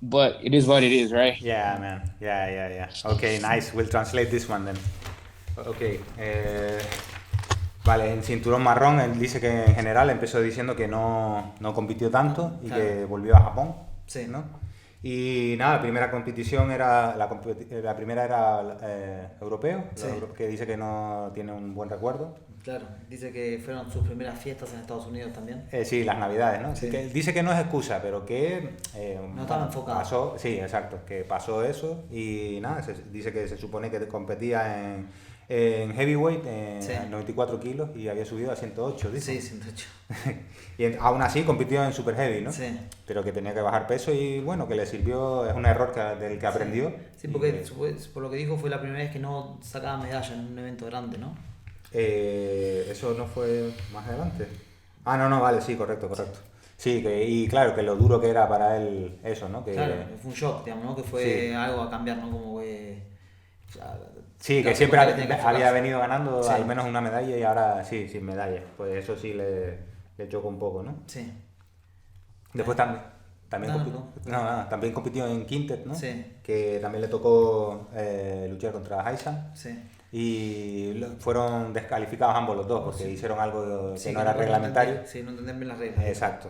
S3: But it is what it is, right?
S1: Yeah, man. Yeah. Okay, nice. We'll translate this one then. Okay. Vale, en cinturón marrón, él dice que en general empezó diciendo que no compitió tanto y que volvió a Japón, ¿no? Y nada, la primera competición era, la primera era europeo, que dice que no tiene un buen recuerdo.
S2: Claro, dice que fueron sus primeras fiestas en Estados Unidos también.
S1: Sí, las navidades, ¿no?
S2: Sí.
S1: Dice que no es excusa, pero que...
S2: no estaba enfocado.
S1: Sí, exacto, que pasó eso y nada, dice que se supone que competía en heavyweight, en 94 kilos y había subido a 108, dice.
S2: Sí, 108.
S1: Y aún así compitió en super heavy, ¿no?
S2: Sí.
S1: Pero que tenía que bajar peso y bueno, que le sirvió, es un error del que aprendió.
S2: Sí, porque por lo que dijo fue la primera vez que no sacaba medalla en un evento grande, ¿no?
S1: Eso no fue más adelante. No, vale, sí, correcto. Sí, y claro, que lo duro que era para él eso, ¿no?
S2: Claro, fue un shock, digamos, ¿no? Que fue algo a cambiar, ¿no? Como que...
S1: Sí, que siempre había venido ganando al menos una medalla y ahora sí, sin medalla. Pues eso sí le chocó un poco, ¿no?
S2: Sí.
S1: Después también compitió en Quintet, ¿no?
S2: Sí.
S1: Que también le tocó luchar contra Haisan.
S2: Sí.
S1: Y fueron descalificados ambos los dos porque hicieron algo que no era reglamentario.
S2: Sí, no entendían bien las reglas.
S1: Exacto.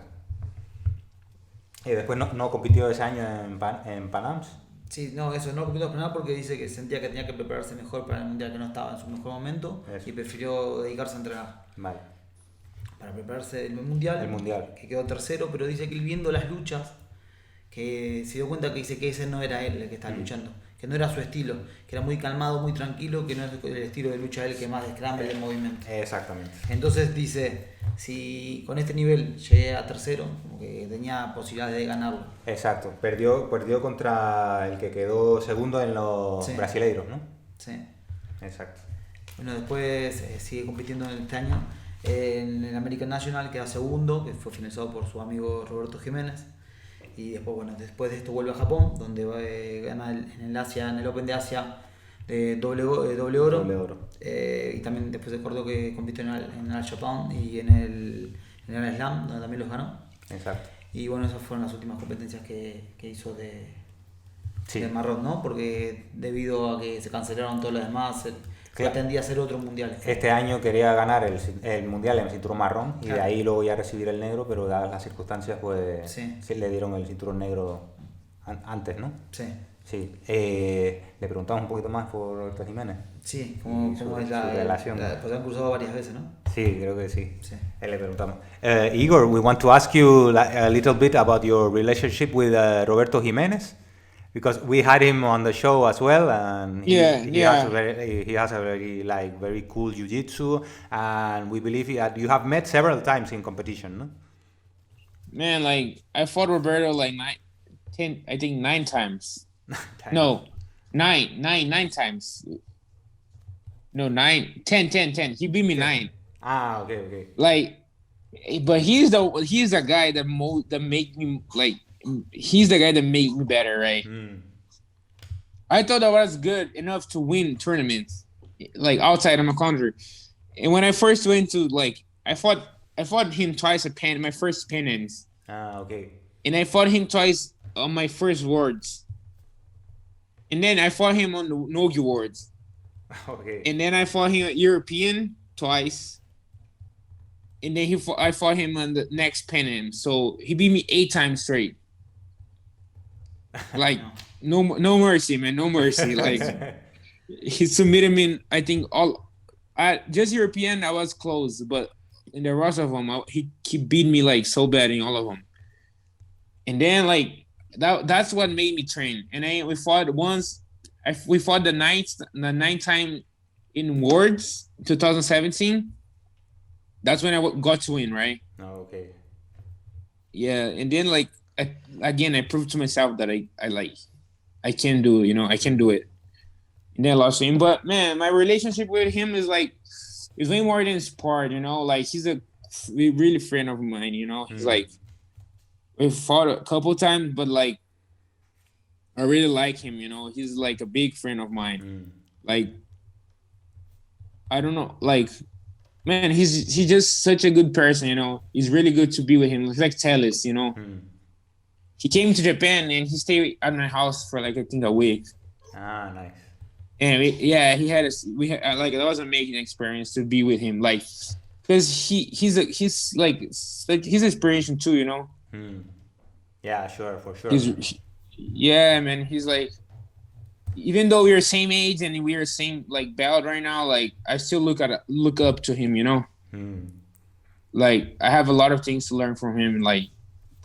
S1: Y después no compitió ese año en Panams.
S2: Sí, no compitió en Panam porque dice que sentía que tenía que prepararse mejor para el mundial, que no estaba en su mejor momento. Eso. Y prefirió dedicarse a entrenar.
S1: Vale.
S2: Para prepararse el mundial. Que quedó tercero, pero dice que él viendo las luchas, que se dio cuenta que dice que ese no era él el que estaba luchando, que no era su estilo, que era muy calmado, muy tranquilo, que no es el estilo de lucha de él, que más de scramble, de movimiento.
S1: Exactamente.
S2: Entonces dice, si con este nivel llegué a tercero, como que tenía posibilidades de ganarlo.
S1: Exacto, perdió contra el que quedó segundo en los brasileiros, ¿no?
S2: Sí.
S1: Exacto.
S2: Bueno, después sigue compitiendo en este año en el American National, queda segundo, que fue finalizado por su amigo Roberto Jiménez. Y después de esto vuelve a Japón, donde gana en el Open de Asia doble oro. Y también después recordó que compitió en el Japón y en el Slam, donde también los ganó.
S1: Exacto.
S2: Y bueno, esas fueron las últimas competencias que hizo de marrón, ¿no? Porque debido a que se cancelaron todas las demás, pretendía hacer otro mundial.
S1: Este año quería ganar el mundial en cinturón marrón y de ahí luego ya recibir el negro, pero dadas las circunstancias pues le dieron el cinturón negro antes, ¿no?
S2: Sí.
S1: Sí. Le preguntamos un poquito más por Roberto Jiménez.
S2: Sí, cómo es la
S1: relación.
S2: Pues han cruzado varias veces, ¿no?
S1: Sí, creo que sí.
S2: Sí.
S1: Le preguntamos. Igor, we want to ask you a little bit about your relationship with Roberto Jiménez, because we had him on the show as well, and he has a very cool jiu-jitsu, and we believe that you have met several times in competition, no?
S3: Man, like I fought Roberto like 9 times. No, nine times. No, 10. He beat me 9.
S1: Ah, okay.
S3: Like, but he's the guy that make me like. He's the guy that made me better, right? I thought I was good enough to win tournaments, like outside of my country. And when I first went to I fought him twice at my first Pan-Ams.
S1: Ah, okay.
S3: And I fought him twice on my first Worlds. And then I fought him on the Nogi Worlds.
S1: Okay.
S3: And then I fought him at European twice. And then I fought him on the next Pan-Am. So he beat me 8 times straight. Like no mercy, man, no mercy. Like he submitted me in, I think just European I was close, but in the rest of them he beat me like so bad in all of them. And then like that's what made me train. And then we fought once. We fought the ninth time in Worlds 2017. That's when I got to win, right?
S1: Oh, okay.
S3: Yeah, and then like I proved to myself that I can do it, I can do it. And then I lost to him. But man, my relationship with him is way more than sport, like he's a really friend of mine, He's like, we fought a couple times, but like I really like him, he's like a big friend of mine. Like I don't know, like man, he's just such a good person, He's really good to be with him. He's like Telles, He came to Japan and he stayed at my house for like I think a week.
S1: Ah, nice.
S3: And that was an amazing experience to be with him, like because he's inspiration too,
S1: Yeah, sure, for sure.
S3: Yeah, man. He's like, even though we're the same age and we're the same like belt right now, like I still look up to him, Like I have a lot of things to learn from him, like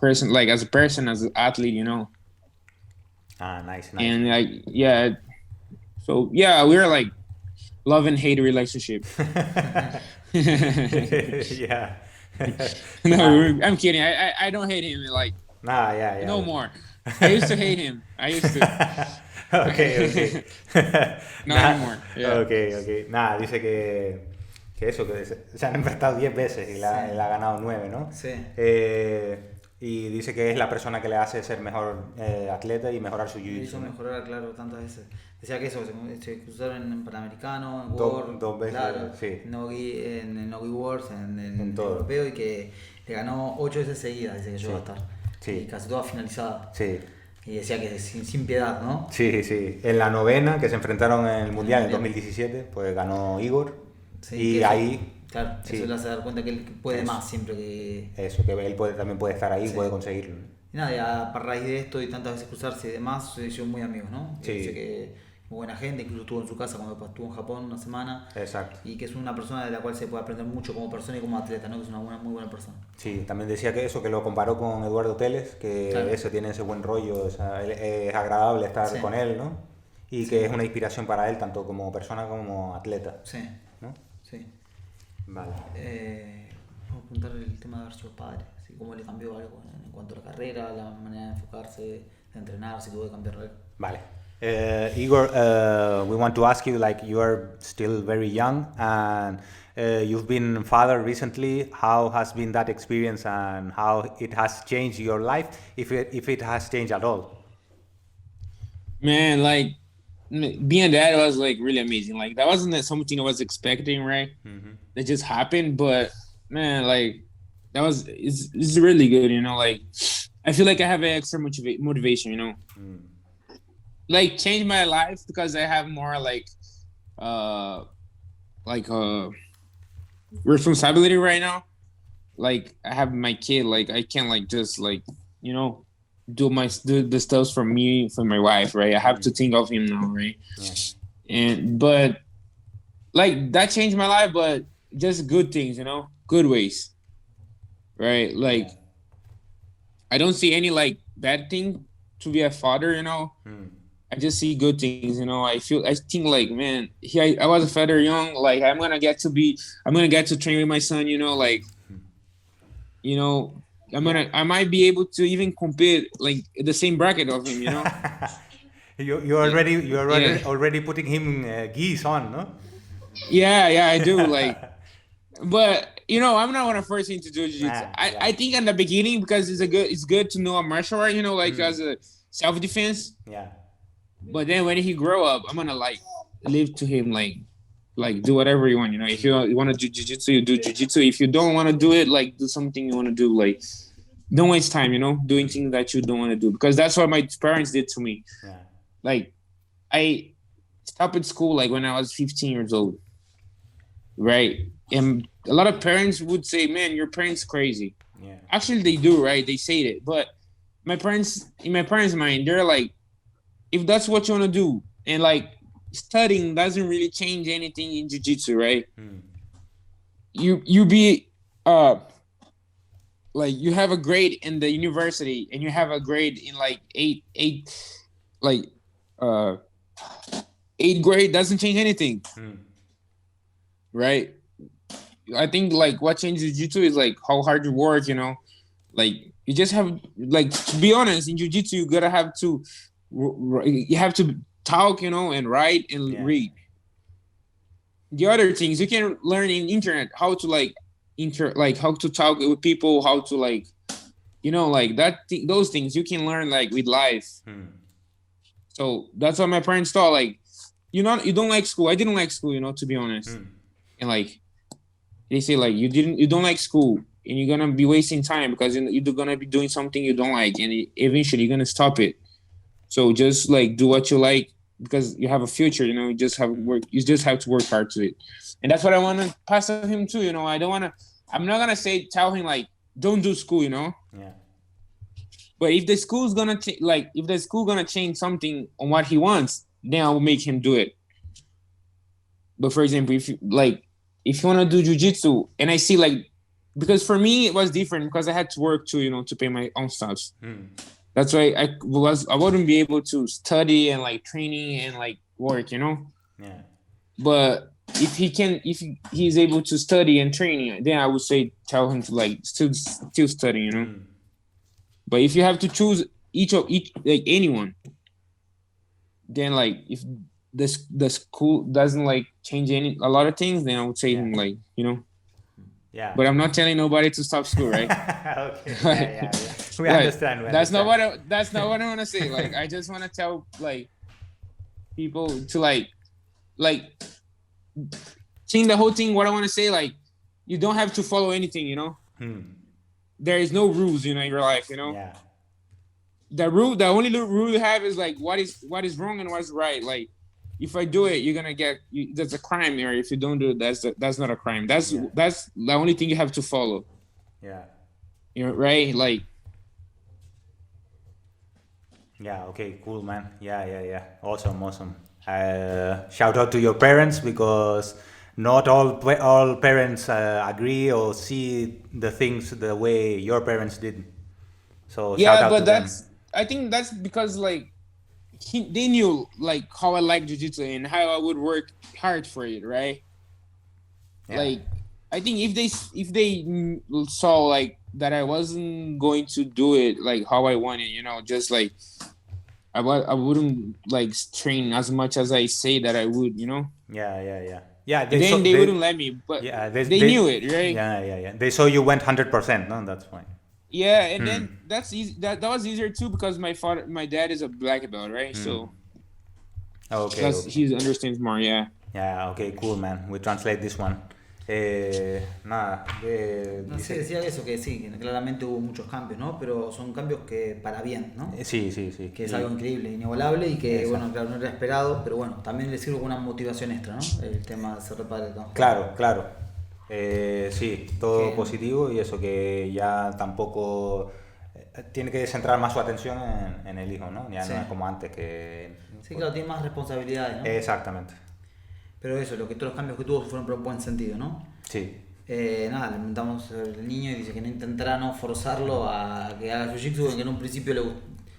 S3: as a person, as an athlete,
S1: Ah, nice.
S3: And like, yeah. So yeah, we're like love and hate relationship.
S1: Yeah.
S3: No, I'm kidding. I don't hate him. Like,
S1: nah, yeah.
S3: No more. I used to hate him.
S1: Okay.
S3: No anymore. Yeah.
S1: Okay. Nada, dice que eso, que se han enfrentado 10 veces y la ha ganado 9, ¿no?
S2: Sí.
S1: Y dice que es la persona que le hace ser mejor atleta y mejorar su jiu-jitsu.
S2: Hizo mejorar, claro, tantas veces. Decía que eso, se cruzaron en Panamericano, en
S1: dos veces,
S2: claro,
S1: sí.
S2: en el Nogi Wars, en
S1: todo.
S2: Europeo, y que le ganó 8 veces seguidas, dice que llegó a estar.
S1: Sí.
S2: Y casi todas finalizadas.
S1: Sí.
S2: Y decía que sin piedad, ¿no?
S1: Sí. En la 9ª, que se enfrentaron en el Mundial en 2017, pues ganó Igor.
S2: Sí,
S1: y ahí...
S2: Claro, eso le hace dar cuenta que él puede más siempre que...
S1: Eso, que él también puede estar ahí y puede conseguirlo.
S2: Y nada, ya a raíz de esto y tantas veces cruzarse y demás, se hicieron muy amigos, ¿no?
S1: Sí.
S2: Dice que muy buena gente, incluso estuvo en su casa cuando estuvo en Japón una semana.
S1: Exacto.
S2: Y que es una persona de la cual se puede aprender mucho como persona y como atleta, ¿no? Que es una muy buena persona.
S1: Sí, también decía que lo comparó con Eduardo Telles, que tiene ese buen rollo, es agradable estar con él, ¿no? Y que es una inspiración para él, tanto como persona como atleta.
S2: Sí.
S1: ¿No?
S2: Sí.
S1: Vale.
S2: Vamos a apuntar el tema de haber sido padre, así cómo le cambió algo en cuanto a la carrera, la manera de enfocarse, de entrenar, si tuvo que cambiar algo.
S1: Vale. Igor, we want to ask you, like, you are still very young and you've been father recently. How has been that experience and how it has changed your life, if it has changed at all?
S3: Man, like, being dad was like really amazing. Like that wasn't something I was expecting, right? Mm-hmm. That just happened, but man, like it's really good, Like I feel like I have an extra motivation, Like change my life because I have more responsibility right now. Like I have my kid, like I can't just do the stuff for my wife, right? I have to think of him now, right? But like that changed my life, but just good things, good ways, right? Like I don't see any like bad thing to be a father, I just see good things, I think like, man, I was a father young, like I'm gonna get to train with my son, like, I might be able to even compete like the same bracket of him,
S1: You're already putting him geese on, no?
S3: Yeah, I do. Like, but I'm not gonna force him to do jiu-jitsu. I think in the beginning, because it's good to know a martial art, like as a self-defense.
S1: Yeah.
S3: But then when he grow up, I'm gonna like leave to him like do whatever you want, If you want to do jiu-jitsu, you do jiu-jitsu. If you don't want to do it, like do something you want to do, like don't waste time, doing things that you don't want to do, because that's what my parents did to me.
S1: Yeah.
S3: Like I stopped school like when I was 15 years old, right? And a lot of parents would say, man, your parents crazy.
S1: Yeah.
S3: Actually they do, right? They say it, but in my parents' mind, they're like, if that's what you want to do, and like studying doesn't really change anything in jiu-jitsu, right? You be like you have a grade in the university and you have a grade in like eighth grade doesn't change anything, right? I think like what changes jiu-jitsu is like how hard you work, like you just have, like, to be honest, in jiu-jitsu you have to talk, and write and read. The other things you can learn in internet, how to like how to talk with people, how to like, like those things you can learn like with life. So that's what my parents thought. Like, you don't like school. I didn't like school, to be honest. And like they say, like you don't like school, and you're gonna be wasting time because you're gonna be doing something you don't like, and eventually you're gonna stop it. So just like do what you like, because you have a future, you just have to work hard to it. And that's what I want to pass to him too, I'm not going to tell him like, don't do school,
S1: Yeah.
S3: But if the school's going to change something on what he wants, then I will make him do it. But for example, if you want to do jiu-jitsu, and I see like, because for me it was different because I had to work too, to pay my own stuff. That's why I wouldn't be able to study and like training and like work,
S1: Yeah.
S3: But if he's able to study and train, then I would tell him to like still study, But if you have to choose each like anyone, then like if the school doesn't like change a lot of things, then I would say him like,
S1: Yeah.
S3: But I'm not telling nobody to stop school, right?
S1: Okay. Yeah. We understand.
S3: That's not what I want to say. Like, I just want to tell like people to like seeing the whole thing. What I want to say, like, you don't have to follow anything, There is no rules, in your life,
S1: Yeah.
S3: The only rule you have is like what is wrong and what's right. Like, if I do it, you're gonna that's a crime, or if you don't do it, that's not a crime. That's the only thing you have to follow.
S1: Yeah.
S3: Right? Like.
S1: Yeah. Okay. Cool, man. Yeah. Awesome. Shout out to your parents, because not all parents agree or see the things the way your parents did. So shout out to them.
S3: I think that's because like they knew like how I like jiu-jitsu and how I would work hard for it, right? Yeah. Like, I think if they saw like that I wasn't going to do it like how I wanted, just like I wouldn't like train as much as I say that I would,
S1: Yeah.
S3: They wouldn't let me, but they knew it, right?
S1: Yeah. They saw you went 100%, no? That's fine.
S3: Yeah, and then that's easy. That was easier too, because my dad is a black belt, right? So
S1: okay.
S3: He understands more. Yeah.
S1: Yeah. Okay. Cool, man. We translate this one.
S2: No, sí, decía eso, que sí, que claramente hubo muchos cambios, ¿no? Pero son cambios que para bien, ¿no?
S1: Sí.
S2: Que es algo increíble, inigualable, y que, bueno, claro, no era esperado, pero bueno, también le sirve como una motivación extra, ¿no? El tema de ser padre, ¿no?
S1: Claro. Sí, todo positivo, y eso, que ya tampoco tiene que centrar más su atención en el hijo, ¿no? Ya no es como antes que...
S2: Sí, claro, tiene más responsabilidades, ¿no?
S1: Exactamente.
S2: Pero eso, todos los cambios que tuvo fueron por un buen sentido, ¿no?
S1: Sí.
S2: Nada, le preguntamos al niño y dice que no intentará no forzarlo a que haga jiu-jitsu, que en un principio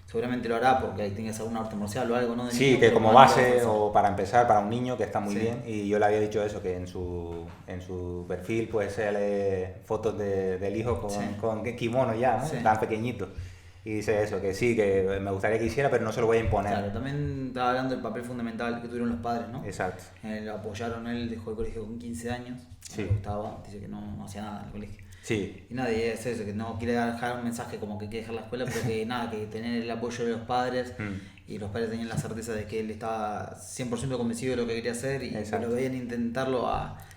S2: seguramente lo hará porque ahí tengas alguna arte marcial o algo, ¿no?
S1: Sí, que como base o para empezar, para un niño que está muy bien. Y yo le había dicho eso, que en su perfil pues sale fotos del hijo con kimono ya, ¿no? Tan pequeñito. Y dice eso, que sí, que me gustaría que hiciera, pero no se lo voy a imponer.
S2: Claro, también estaba hablando del papel fundamental que tuvieron los padres, ¿no?
S1: Exacto.
S2: Lo apoyaron, él dejó el colegio con 15 años,
S1: sí.
S2: Le gustaba, dice que no hacía nada en el colegio.
S1: Sí.
S2: Y nadie es eso, que no quiere dejar un mensaje como que quiere dejar la escuela, pero que nada, que tener el apoyo de los padres y los padres tenían la certeza de que él estaba 100% convencido de lo que quería hacer y que lo veían intentarlo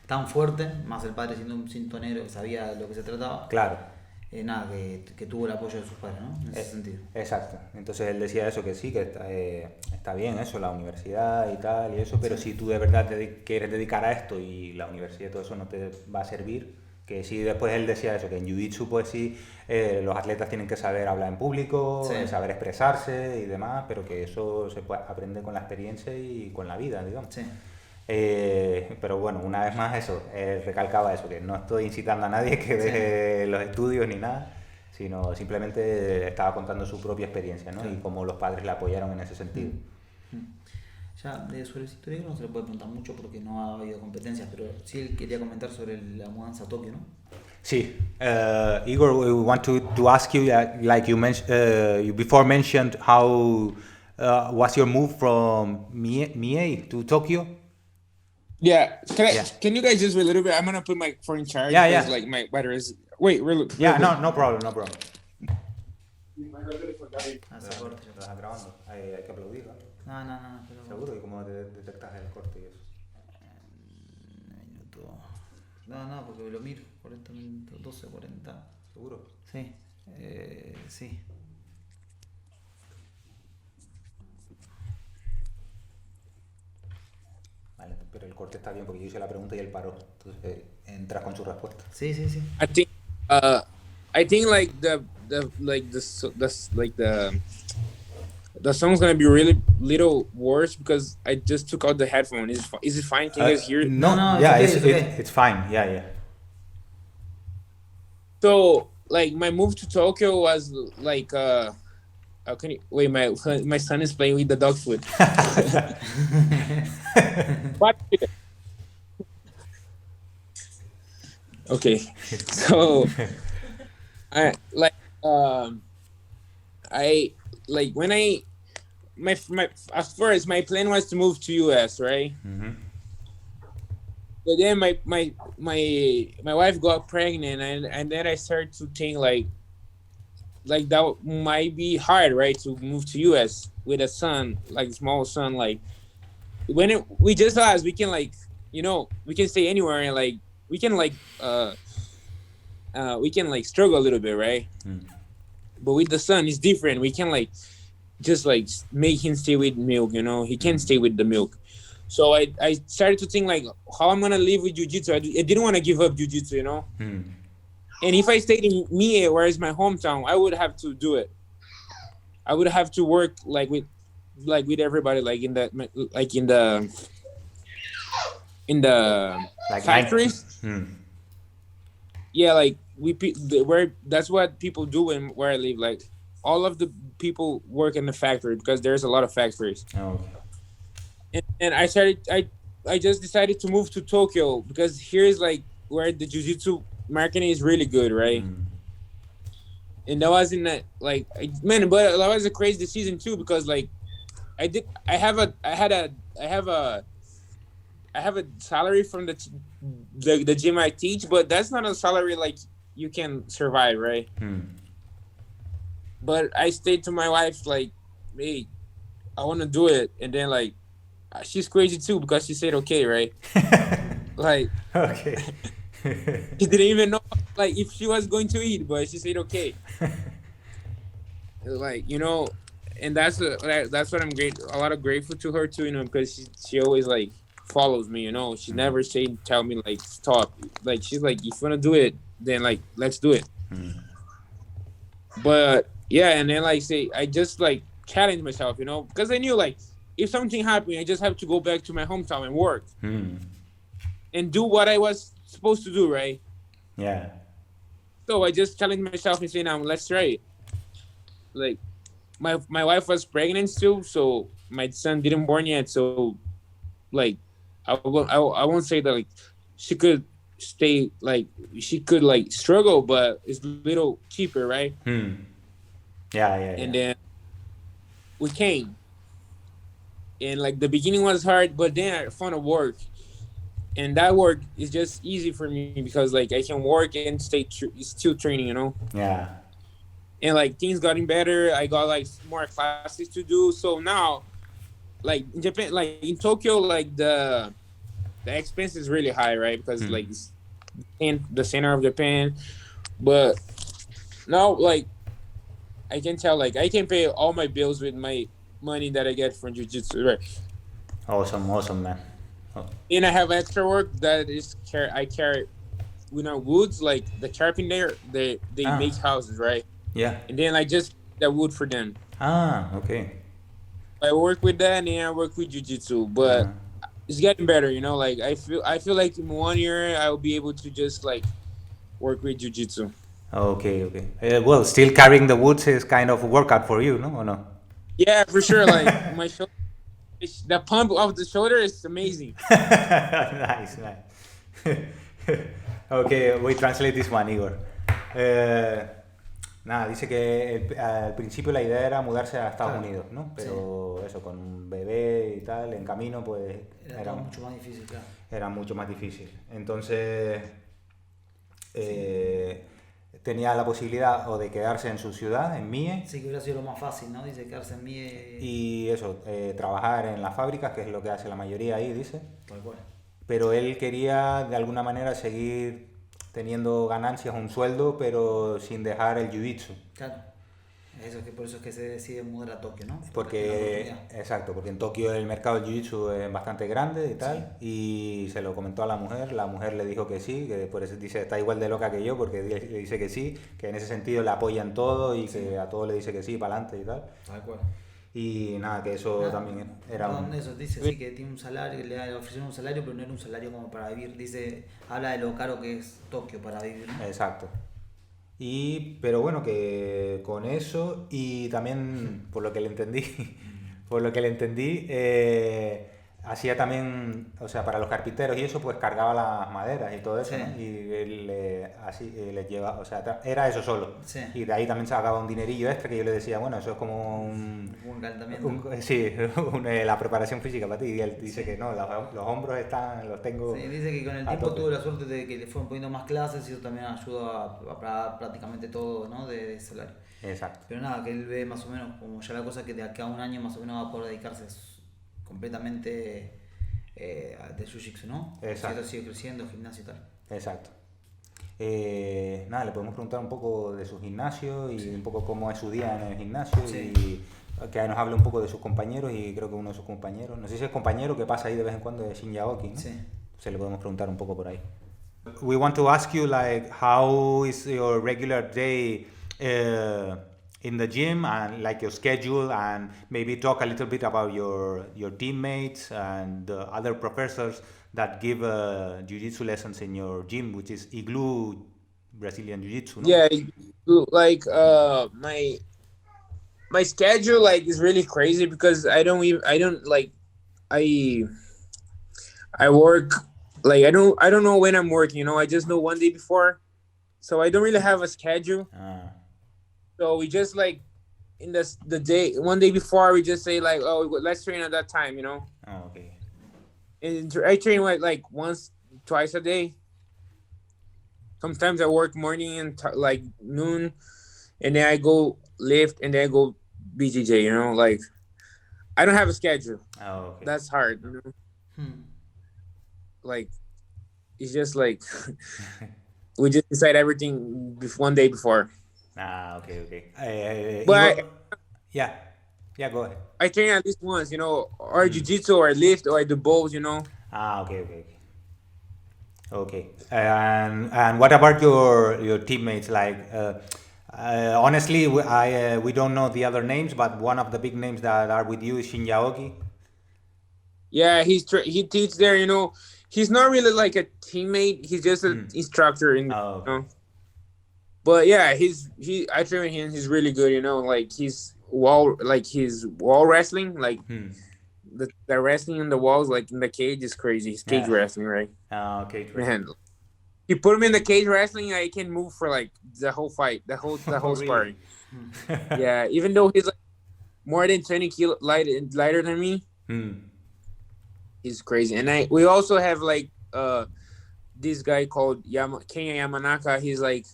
S2: tan fuerte, más el padre siendo un cintonero que sabía de lo que se trataba.
S1: Claro.
S2: Nada, que tuvo el apoyo de sus padres, ¿no? En ese sentido.
S1: Exacto. Entonces él decía eso, que sí, que está bien eso, la universidad y tal y eso, pero si tú de verdad te quieres dedicar a esto y la universidad y todo eso no te va a servir, que sí, después él decía eso, que en Jiu-Jitsu pues sí, los atletas tienen que saber hablar en público, saber expresarse y demás, pero que eso se puede aprender con la experiencia y con la vida, digamos. Sí. Pero bueno, una vez más eso, recalcaba eso, que no estoy incitando a nadie que deje los estudios ni nada, sino simplemente estaba contando su propia experiencia, ¿no? Y cómo los padres le apoyaron en ese sentido.
S2: Ya sobre el cinturón no se le puede preguntar mucho porque no ha habido competencias, pero sí él quería comentar sobre la mudanza a Tokio, ¿no?
S1: Sí, Igor, we want to ask you, like you mentioned, you before mentioned how was your move from Mie to Tokyo?
S3: Yeah, can you guys just wait a little bit? I'm gonna put my phone in charge.
S1: Yeah.
S3: Like my battery is. Wait, really?
S1: Yeah, no problem.
S2: Estás
S1: grabando. Hay que aplaudir, ¿no?
S2: No. Pero...
S1: Seguro, y cómo detectas el corte y eso.
S2: No, porque lo miro. 40 minutos, 12, 40.
S1: ¿Seguro?
S2: Sí. Sí.
S1: Vale, pero el corte está bien porque yo hice la pregunta y él paró. Entonces entras con su respuesta.
S2: Sí.
S3: I think like the song's gonna be really little worse because I just took out the headphone. Is it fine? Can you guys hear it?
S1: No. Yeah, it's fine. Yeah.
S3: So like my move to Tokyo was like how can you wait? My son is playing with the dog food. What? Okay, so I when my at first my plan was to move to US, right? Mm-hmm. But then my wife got pregnant and then I started to think like that might be hard, right, to move to US with a son, like a small son. Like we just asked, we can like, you know, we can stay anywhere and like we can struggle a little bit, right? But with the son it's different. We can like just like make him stay with milk, you know, he can't stay with the milk. So I started to think like how I'm gonna live with jiu-jitsu. I didn't want to give up jiu-jitsu, you know. And if I stayed in Mie, where is my hometown, I would have to do it. I would have to work like with everybody, like in the like factories. Yeah, like where that's what people do where I live. Like all of the people work in the factory because there's a lot of factories.
S1: Oh.
S3: And I just decided to move to Tokyo because here's like where the jiu-jitsu marketing is really good, right? And that was in that like man, but that was a crazy decision too because like I have a salary from the gym I teach, but that's not a salary like you can survive, right? But I stayed to my wife like, hey, I want to do it, and then like she's crazy too because she said okay, right? Like
S1: okay.
S3: She didn't even know like if she was going to eat, but she said okay. Like, you know, and that's what I'm grateful to her too, you know, because she always like follows me, you know. She never tell me like stop. Like she's like, if you wanna do it, then like let's do it. But yeah, and then like say I just like challenge myself, you know, because I knew like if something happened, I just have to go back to my hometown and work and do what I was supposed to do, right?
S1: Yeah.
S3: So I just challenged myself and say, now let's try it. Like my wife was pregnant still, so my son didn't born yet. So like I won't say that like she could stay like she could like struggle, but it's a little cheaper, right?
S1: Yeah.
S3: And then we came, and like the beginning was hard, but then I found a work, and that work is just easy for me because like I can work and stay still training, you know.
S1: Yeah.
S3: And like things getting better. I got like more classes to do. So now, like in Japan, like in Tokyo, like the expense is really high, right? Because like it's in the center of Japan. But now, like I can tell, like I can pay all my bills with my money that I get from jiu-jitsu, right?
S1: Awesome, man.
S3: And I have extra work that is I carry, you know, woods like the carpenter. They make houses, right?
S1: Yeah.
S3: And then I just that wood for them.
S1: Okay.
S3: I work with that, and then I work with jiu-jitsu, but it's getting better, you know. Like I feel like in 1 year I will be able to just like work with jiu-jitsu.
S1: Okay. Well, still carrying the woods is kind of a workout for you, no? Or no?
S3: Yeah, for sure. Like my shoulder, the pump of the shoulder is amazing.
S1: Nice. Okay, we translate this one, Igor. Nada, dice que al principio la idea era mudarse a Estados Unidos, ¿no? Pero eso, con un bebé y tal, en camino, pues
S2: era mucho más difícil, claro.
S1: Era mucho más difícil. Entonces, tenía la posibilidad o de quedarse en su ciudad, en Mie.
S2: Sí, que hubiera sido lo más fácil, ¿no? Dice quedarse en Mie.
S1: Y eso, trabajar en las fábricas, que es lo que hace la mayoría ahí, dice.
S2: Tal cual.
S1: Pero él quería de alguna manera seguir teniendo ganancias, un sueldo, pero sin dejar el jiu-jitsu.
S2: Claro. Por eso es que se decide mudar a Tokio, ¿no?
S1: Porque en Tokio el mercado del jiu-jitsu es bastante grande y tal, y se lo comentó a la mujer le dijo que sí, que por eso dice está igual de loca que yo, porque le dice que sí, que en ese sentido le apoyan todo y que a todo le dice que sí, para adelante y tal.
S2: Tal cual.
S1: Y nada, que eso también era
S2: eso dice sí, que tiene un salario, que le ofrecieron un salario, pero no era un salario como para vivir. Dice, habla de lo caro que es Tokio para vivir, ¿no?
S1: Exacto. Pero bueno, que con eso y también por lo que le entendí, hacía también, o sea, para los carpinteros y eso, pues cargaba las maderas y todo eso, ¿no? Y él así les lleva, o sea, era eso solo. Sí. Y de ahí también sacaba un dinerillo extra que yo le decía, bueno, eso es como un
S2: calentamiento.
S1: La preparación física para ti. Y él dice que no, los hombros los tengo.
S2: Sí, dice que con el tiempo tuvo la suerte de que le fueron poniendo más clases y eso también ayuda a pagar prácticamente todo, ¿no? De salario.
S1: Exacto.
S2: Pero nada, que él ve más o menos como ya la cosa que de acá a un año más o menos va a poder dedicarse completamente de jiu-jitsu, ¿no?
S1: Exacto.
S2: Si sigue creciendo, gimnasio y tal.
S1: Exacto. Nada, le podemos preguntar un poco de su gimnasio y un poco cómo es su día en el gimnasio y que nos hable un poco de sus compañeros y creo que uno de sus compañeros, no sé si es compañero que pasa ahí de vez en cuando de Shinyaoki, ¿no?
S2: Sí.
S1: Se le podemos preguntar un poco por ahí. We want to ask you like how is your regular day in the gym and like your schedule, and maybe talk a little bit about your teammates and the other professors that give jiu-jitsu lessons in your gym, which is Igloo Brazilian Jiu-Jitsu, no?
S3: Yeah, like my schedule like is really crazy because I work like I don't know when I'm working, you know. I just know one day before, so I don't really have a schedule. So we just like in the day one day before we just say like, oh, let's train at that time, you know.
S1: Oh, okay.
S3: And I train like twice a day. Sometimes I work morning and like noon, and then I go lift and then I go BJJ, you know. Like I don't have a schedule.
S1: Oh, okay.
S3: That's hard, you know. Like it's just like we just decide everything one day before.
S1: Okay.
S3: But
S1: yeah, go ahead.
S3: I train at least once, you know, or jiu-jitsu or lift or I do both, you know.
S1: Okay. And what about your teammates? Like, Honestly, we don't know the other names, but one of the big names that are with you is Shinyaoki.
S3: Yeah, he teaches there. You know, he's not really like a teammate. He's just an instructor. In
S1: okay.
S3: you know? But yeah, I train with him. He's really good. You know, like he's wall wrestling, like the wrestling in the walls, like in the cage is crazy. He's cage wrestling, right?
S1: Cage
S3: wrestling. Man, you put him in the cage wrestling, he can move for like the whole fight, the whole sparring. Yeah, even though he's like more than 20 kilo lighter than me, he's crazy. And we also have like this guy called Kenya Yamanaka. He's like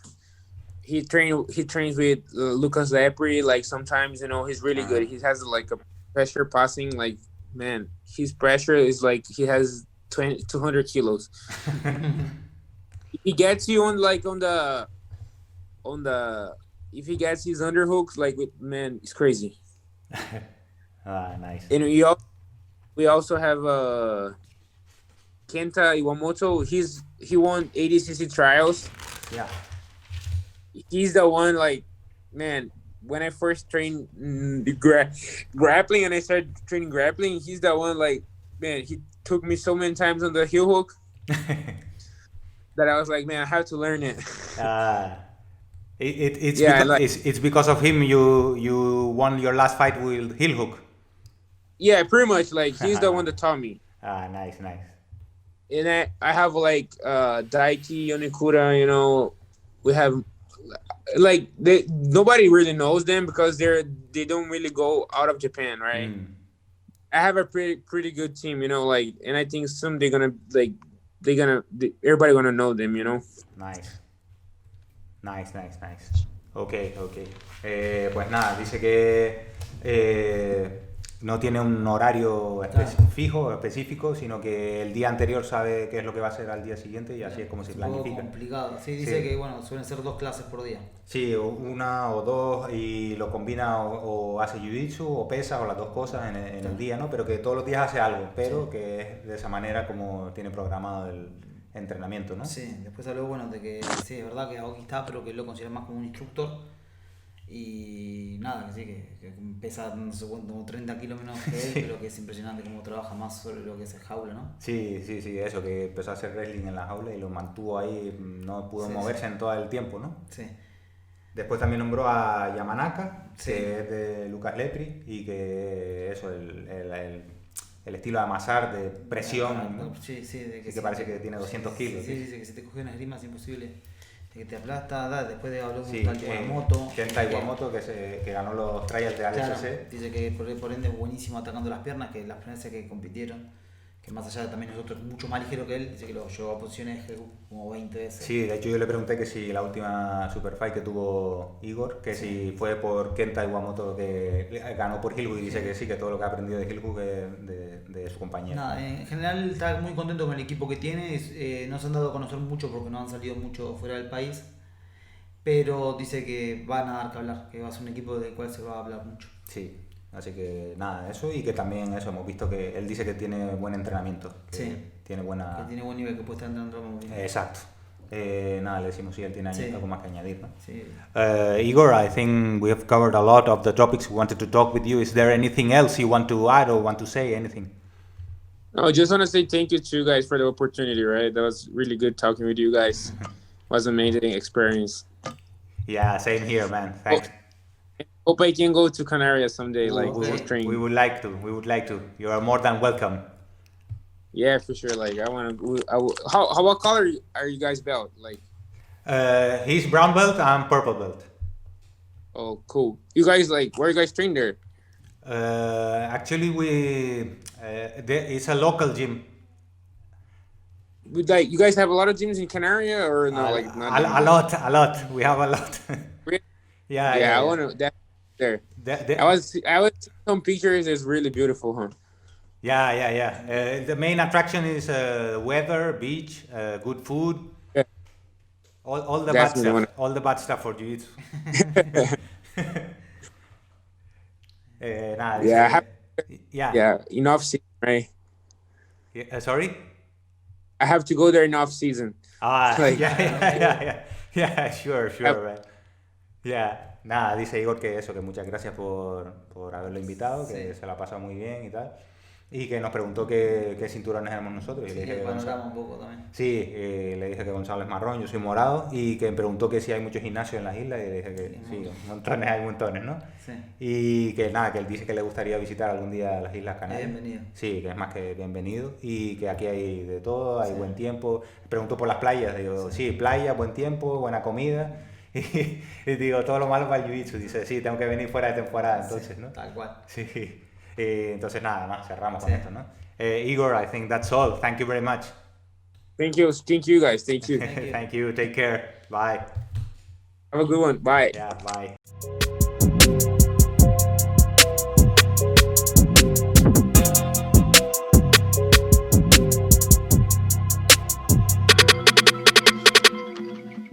S3: he trains with Lucas Lepri. Like sometimes, you know, he's really good. He has like a pressure passing. Like, man, his pressure is like he has 200 kilos. If he gets you on the if he gets his underhooks, like, man, it's crazy.
S1: Nice.
S3: And we also have Kenta Iwamoto. He won ADCC trials.
S1: Yeah.
S3: He's the one, like, man, when I first trained grappling and I started training grappling, he's the one, like, man, he took me so many times on the heel hook that I was like, man, I have to learn it.
S1: It's because of him you won your last fight with heel hook.
S3: Yeah, pretty much. Like, he's the one that taught me.
S1: Nice.
S3: And I have like Daiki Yonikura, you know, we have like nobody really knows them because they don't really go out of Japan, right? I have a pretty good team, you know, like, and I think soon everybody gonna know them, you know.
S1: Nice. Okay. Pues nada, dice que no tiene un horario fijo, específico, sino que el día anterior sabe qué es lo que va a hacer al día siguiente y así es como se planifica.
S2: Un poco complicado. Sí, dice que bueno, suelen ser 2 clases por día.
S1: Sí, una o 2 y lo combina o hace jiu-jitsu o pesa o las 2 cosas en el día, ¿no? Pero que todos los días hace algo, pero que es de esa manera como tiene programado el entrenamiento, ¿no?
S2: Sí, después habló, bueno, de que sí, es verdad que Aoki está, pero que él lo considera más como un instructor. Y nada, que sí, que pesa no sé cuánto, como 30 kilos menos que él, pero que es impresionante cómo trabaja más sobre lo que es el jaula, ¿no?
S1: Sí, eso, que empezó a hacer wrestling en la jaula y lo mantuvo ahí, no pudo moverse en todo el tiempo, ¿no?
S2: Sí.
S1: Después también nombró a Yamanaka, que es de Lucas Lepri, y que eso, el estilo de amasar, de presión, ¿no?
S2: Sí, de
S1: que parece que tiene 200 kilos.
S2: Sí, dice que si te coge una esgrima es imposible. Que te aplasta, después de hablar con
S1: Kenta Iwamoto. Kenta Iwamoto, que ganó los trials de ADCC.
S2: Dice que por ende es buenísimo atacando las piernas, que las primeras que compitieron, que más allá de también nosotros mucho más ligero que él, dice que lo llevó a posiciones como 20 veces.
S1: Sí, de hecho yo le pregunté que si la última superfight que tuvo Igor, que si fue por Kenta Iwamoto que ganó por heel hook, y dice que sí, que todo lo que ha aprendido de heel hook es de su compañero.
S2: Nada, en general está muy contento con el equipo que tiene, no se han dado a conocer mucho porque no han salido mucho fuera del país, pero dice que van a dar que hablar, que va a ser un equipo del cual se va a hablar mucho.
S1: Sí. Así que nada, eso, y que también eso, hemos visto que él dice que tiene buen entrenamiento, que tiene buen
S2: nivel, que puede estar entrenando muy bien.
S1: Exacto. Nada, le decimos si él tiene algo más que añadir, ¿no?
S2: Sí.
S1: Igor, I think we have covered a lot of the topics we wanted to talk with you. Is there anything else you want to add or want to say, anything?
S3: No, just want to say thank you to you guys for the opportunity, right? That was really good talking with you guys. It was an amazing experience.
S1: Yeah, same here, man. Thanks.
S3: Hope I can go to Canarias someday. Like,
S1: we would like to. You are more than welcome.
S3: Yeah, for sure. Like, how what color are you guys belt? Like,
S1: he's brown belt, I'm purple belt.
S3: Oh, cool. You guys, like, where you guys train there?
S1: Actually, it's a local gym.
S3: Like, you guys have a lot of gyms in Canaria, or no?
S1: A lot. We have a lot. Yeah.
S3: I want to. There. I was some pictures. It's really beautiful, huh?
S1: Yeah. The main attraction is weather, beach, good food.
S3: Yeah.
S1: All the bad stuff. All the bad stuff for jiu-jitsu.
S3: In off season, right?
S1: Sorry.
S3: I have to go there in off season.
S1: Yeah, sure, right. Ya, nada, dice Igor que eso, que muchas gracias por haberlo invitado, que se la ha pasado muy bien y tal. Y que nos preguntó qué cinturones éramos nosotros. Y le dije que
S2: panorama un poco también.
S1: Sí, le dije que Gonzalo es marrón, yo soy morado. Y que me preguntó que si hay muchos gimnasios en las islas. Y le dije que sí, montones, hay montones, ¿no?
S2: Sí.
S1: Y que nada, que él dice que le gustaría visitar algún día las Islas Canarias.
S2: Bienvenido.
S1: Sí, que es más que bienvenido. Y que aquí hay de todo, hay buen tiempo. Preguntó por las playas, digo, sí, playa, buen tiempo, buena comida. Y digo, todo lo malo para el jiu-jitsu. Dice, sí, tengo que venir fuera de temporada, entonces, ¿no?
S2: Tal cual.
S1: Sí. Entonces nada más, cerramos con esto, ¿no? Igor, I think that's all. Thank you very much.
S3: Thank you guys. Thank you.
S1: Thank you. Take care. Bye.
S3: Have a good one. Bye.
S1: Yeah, bye.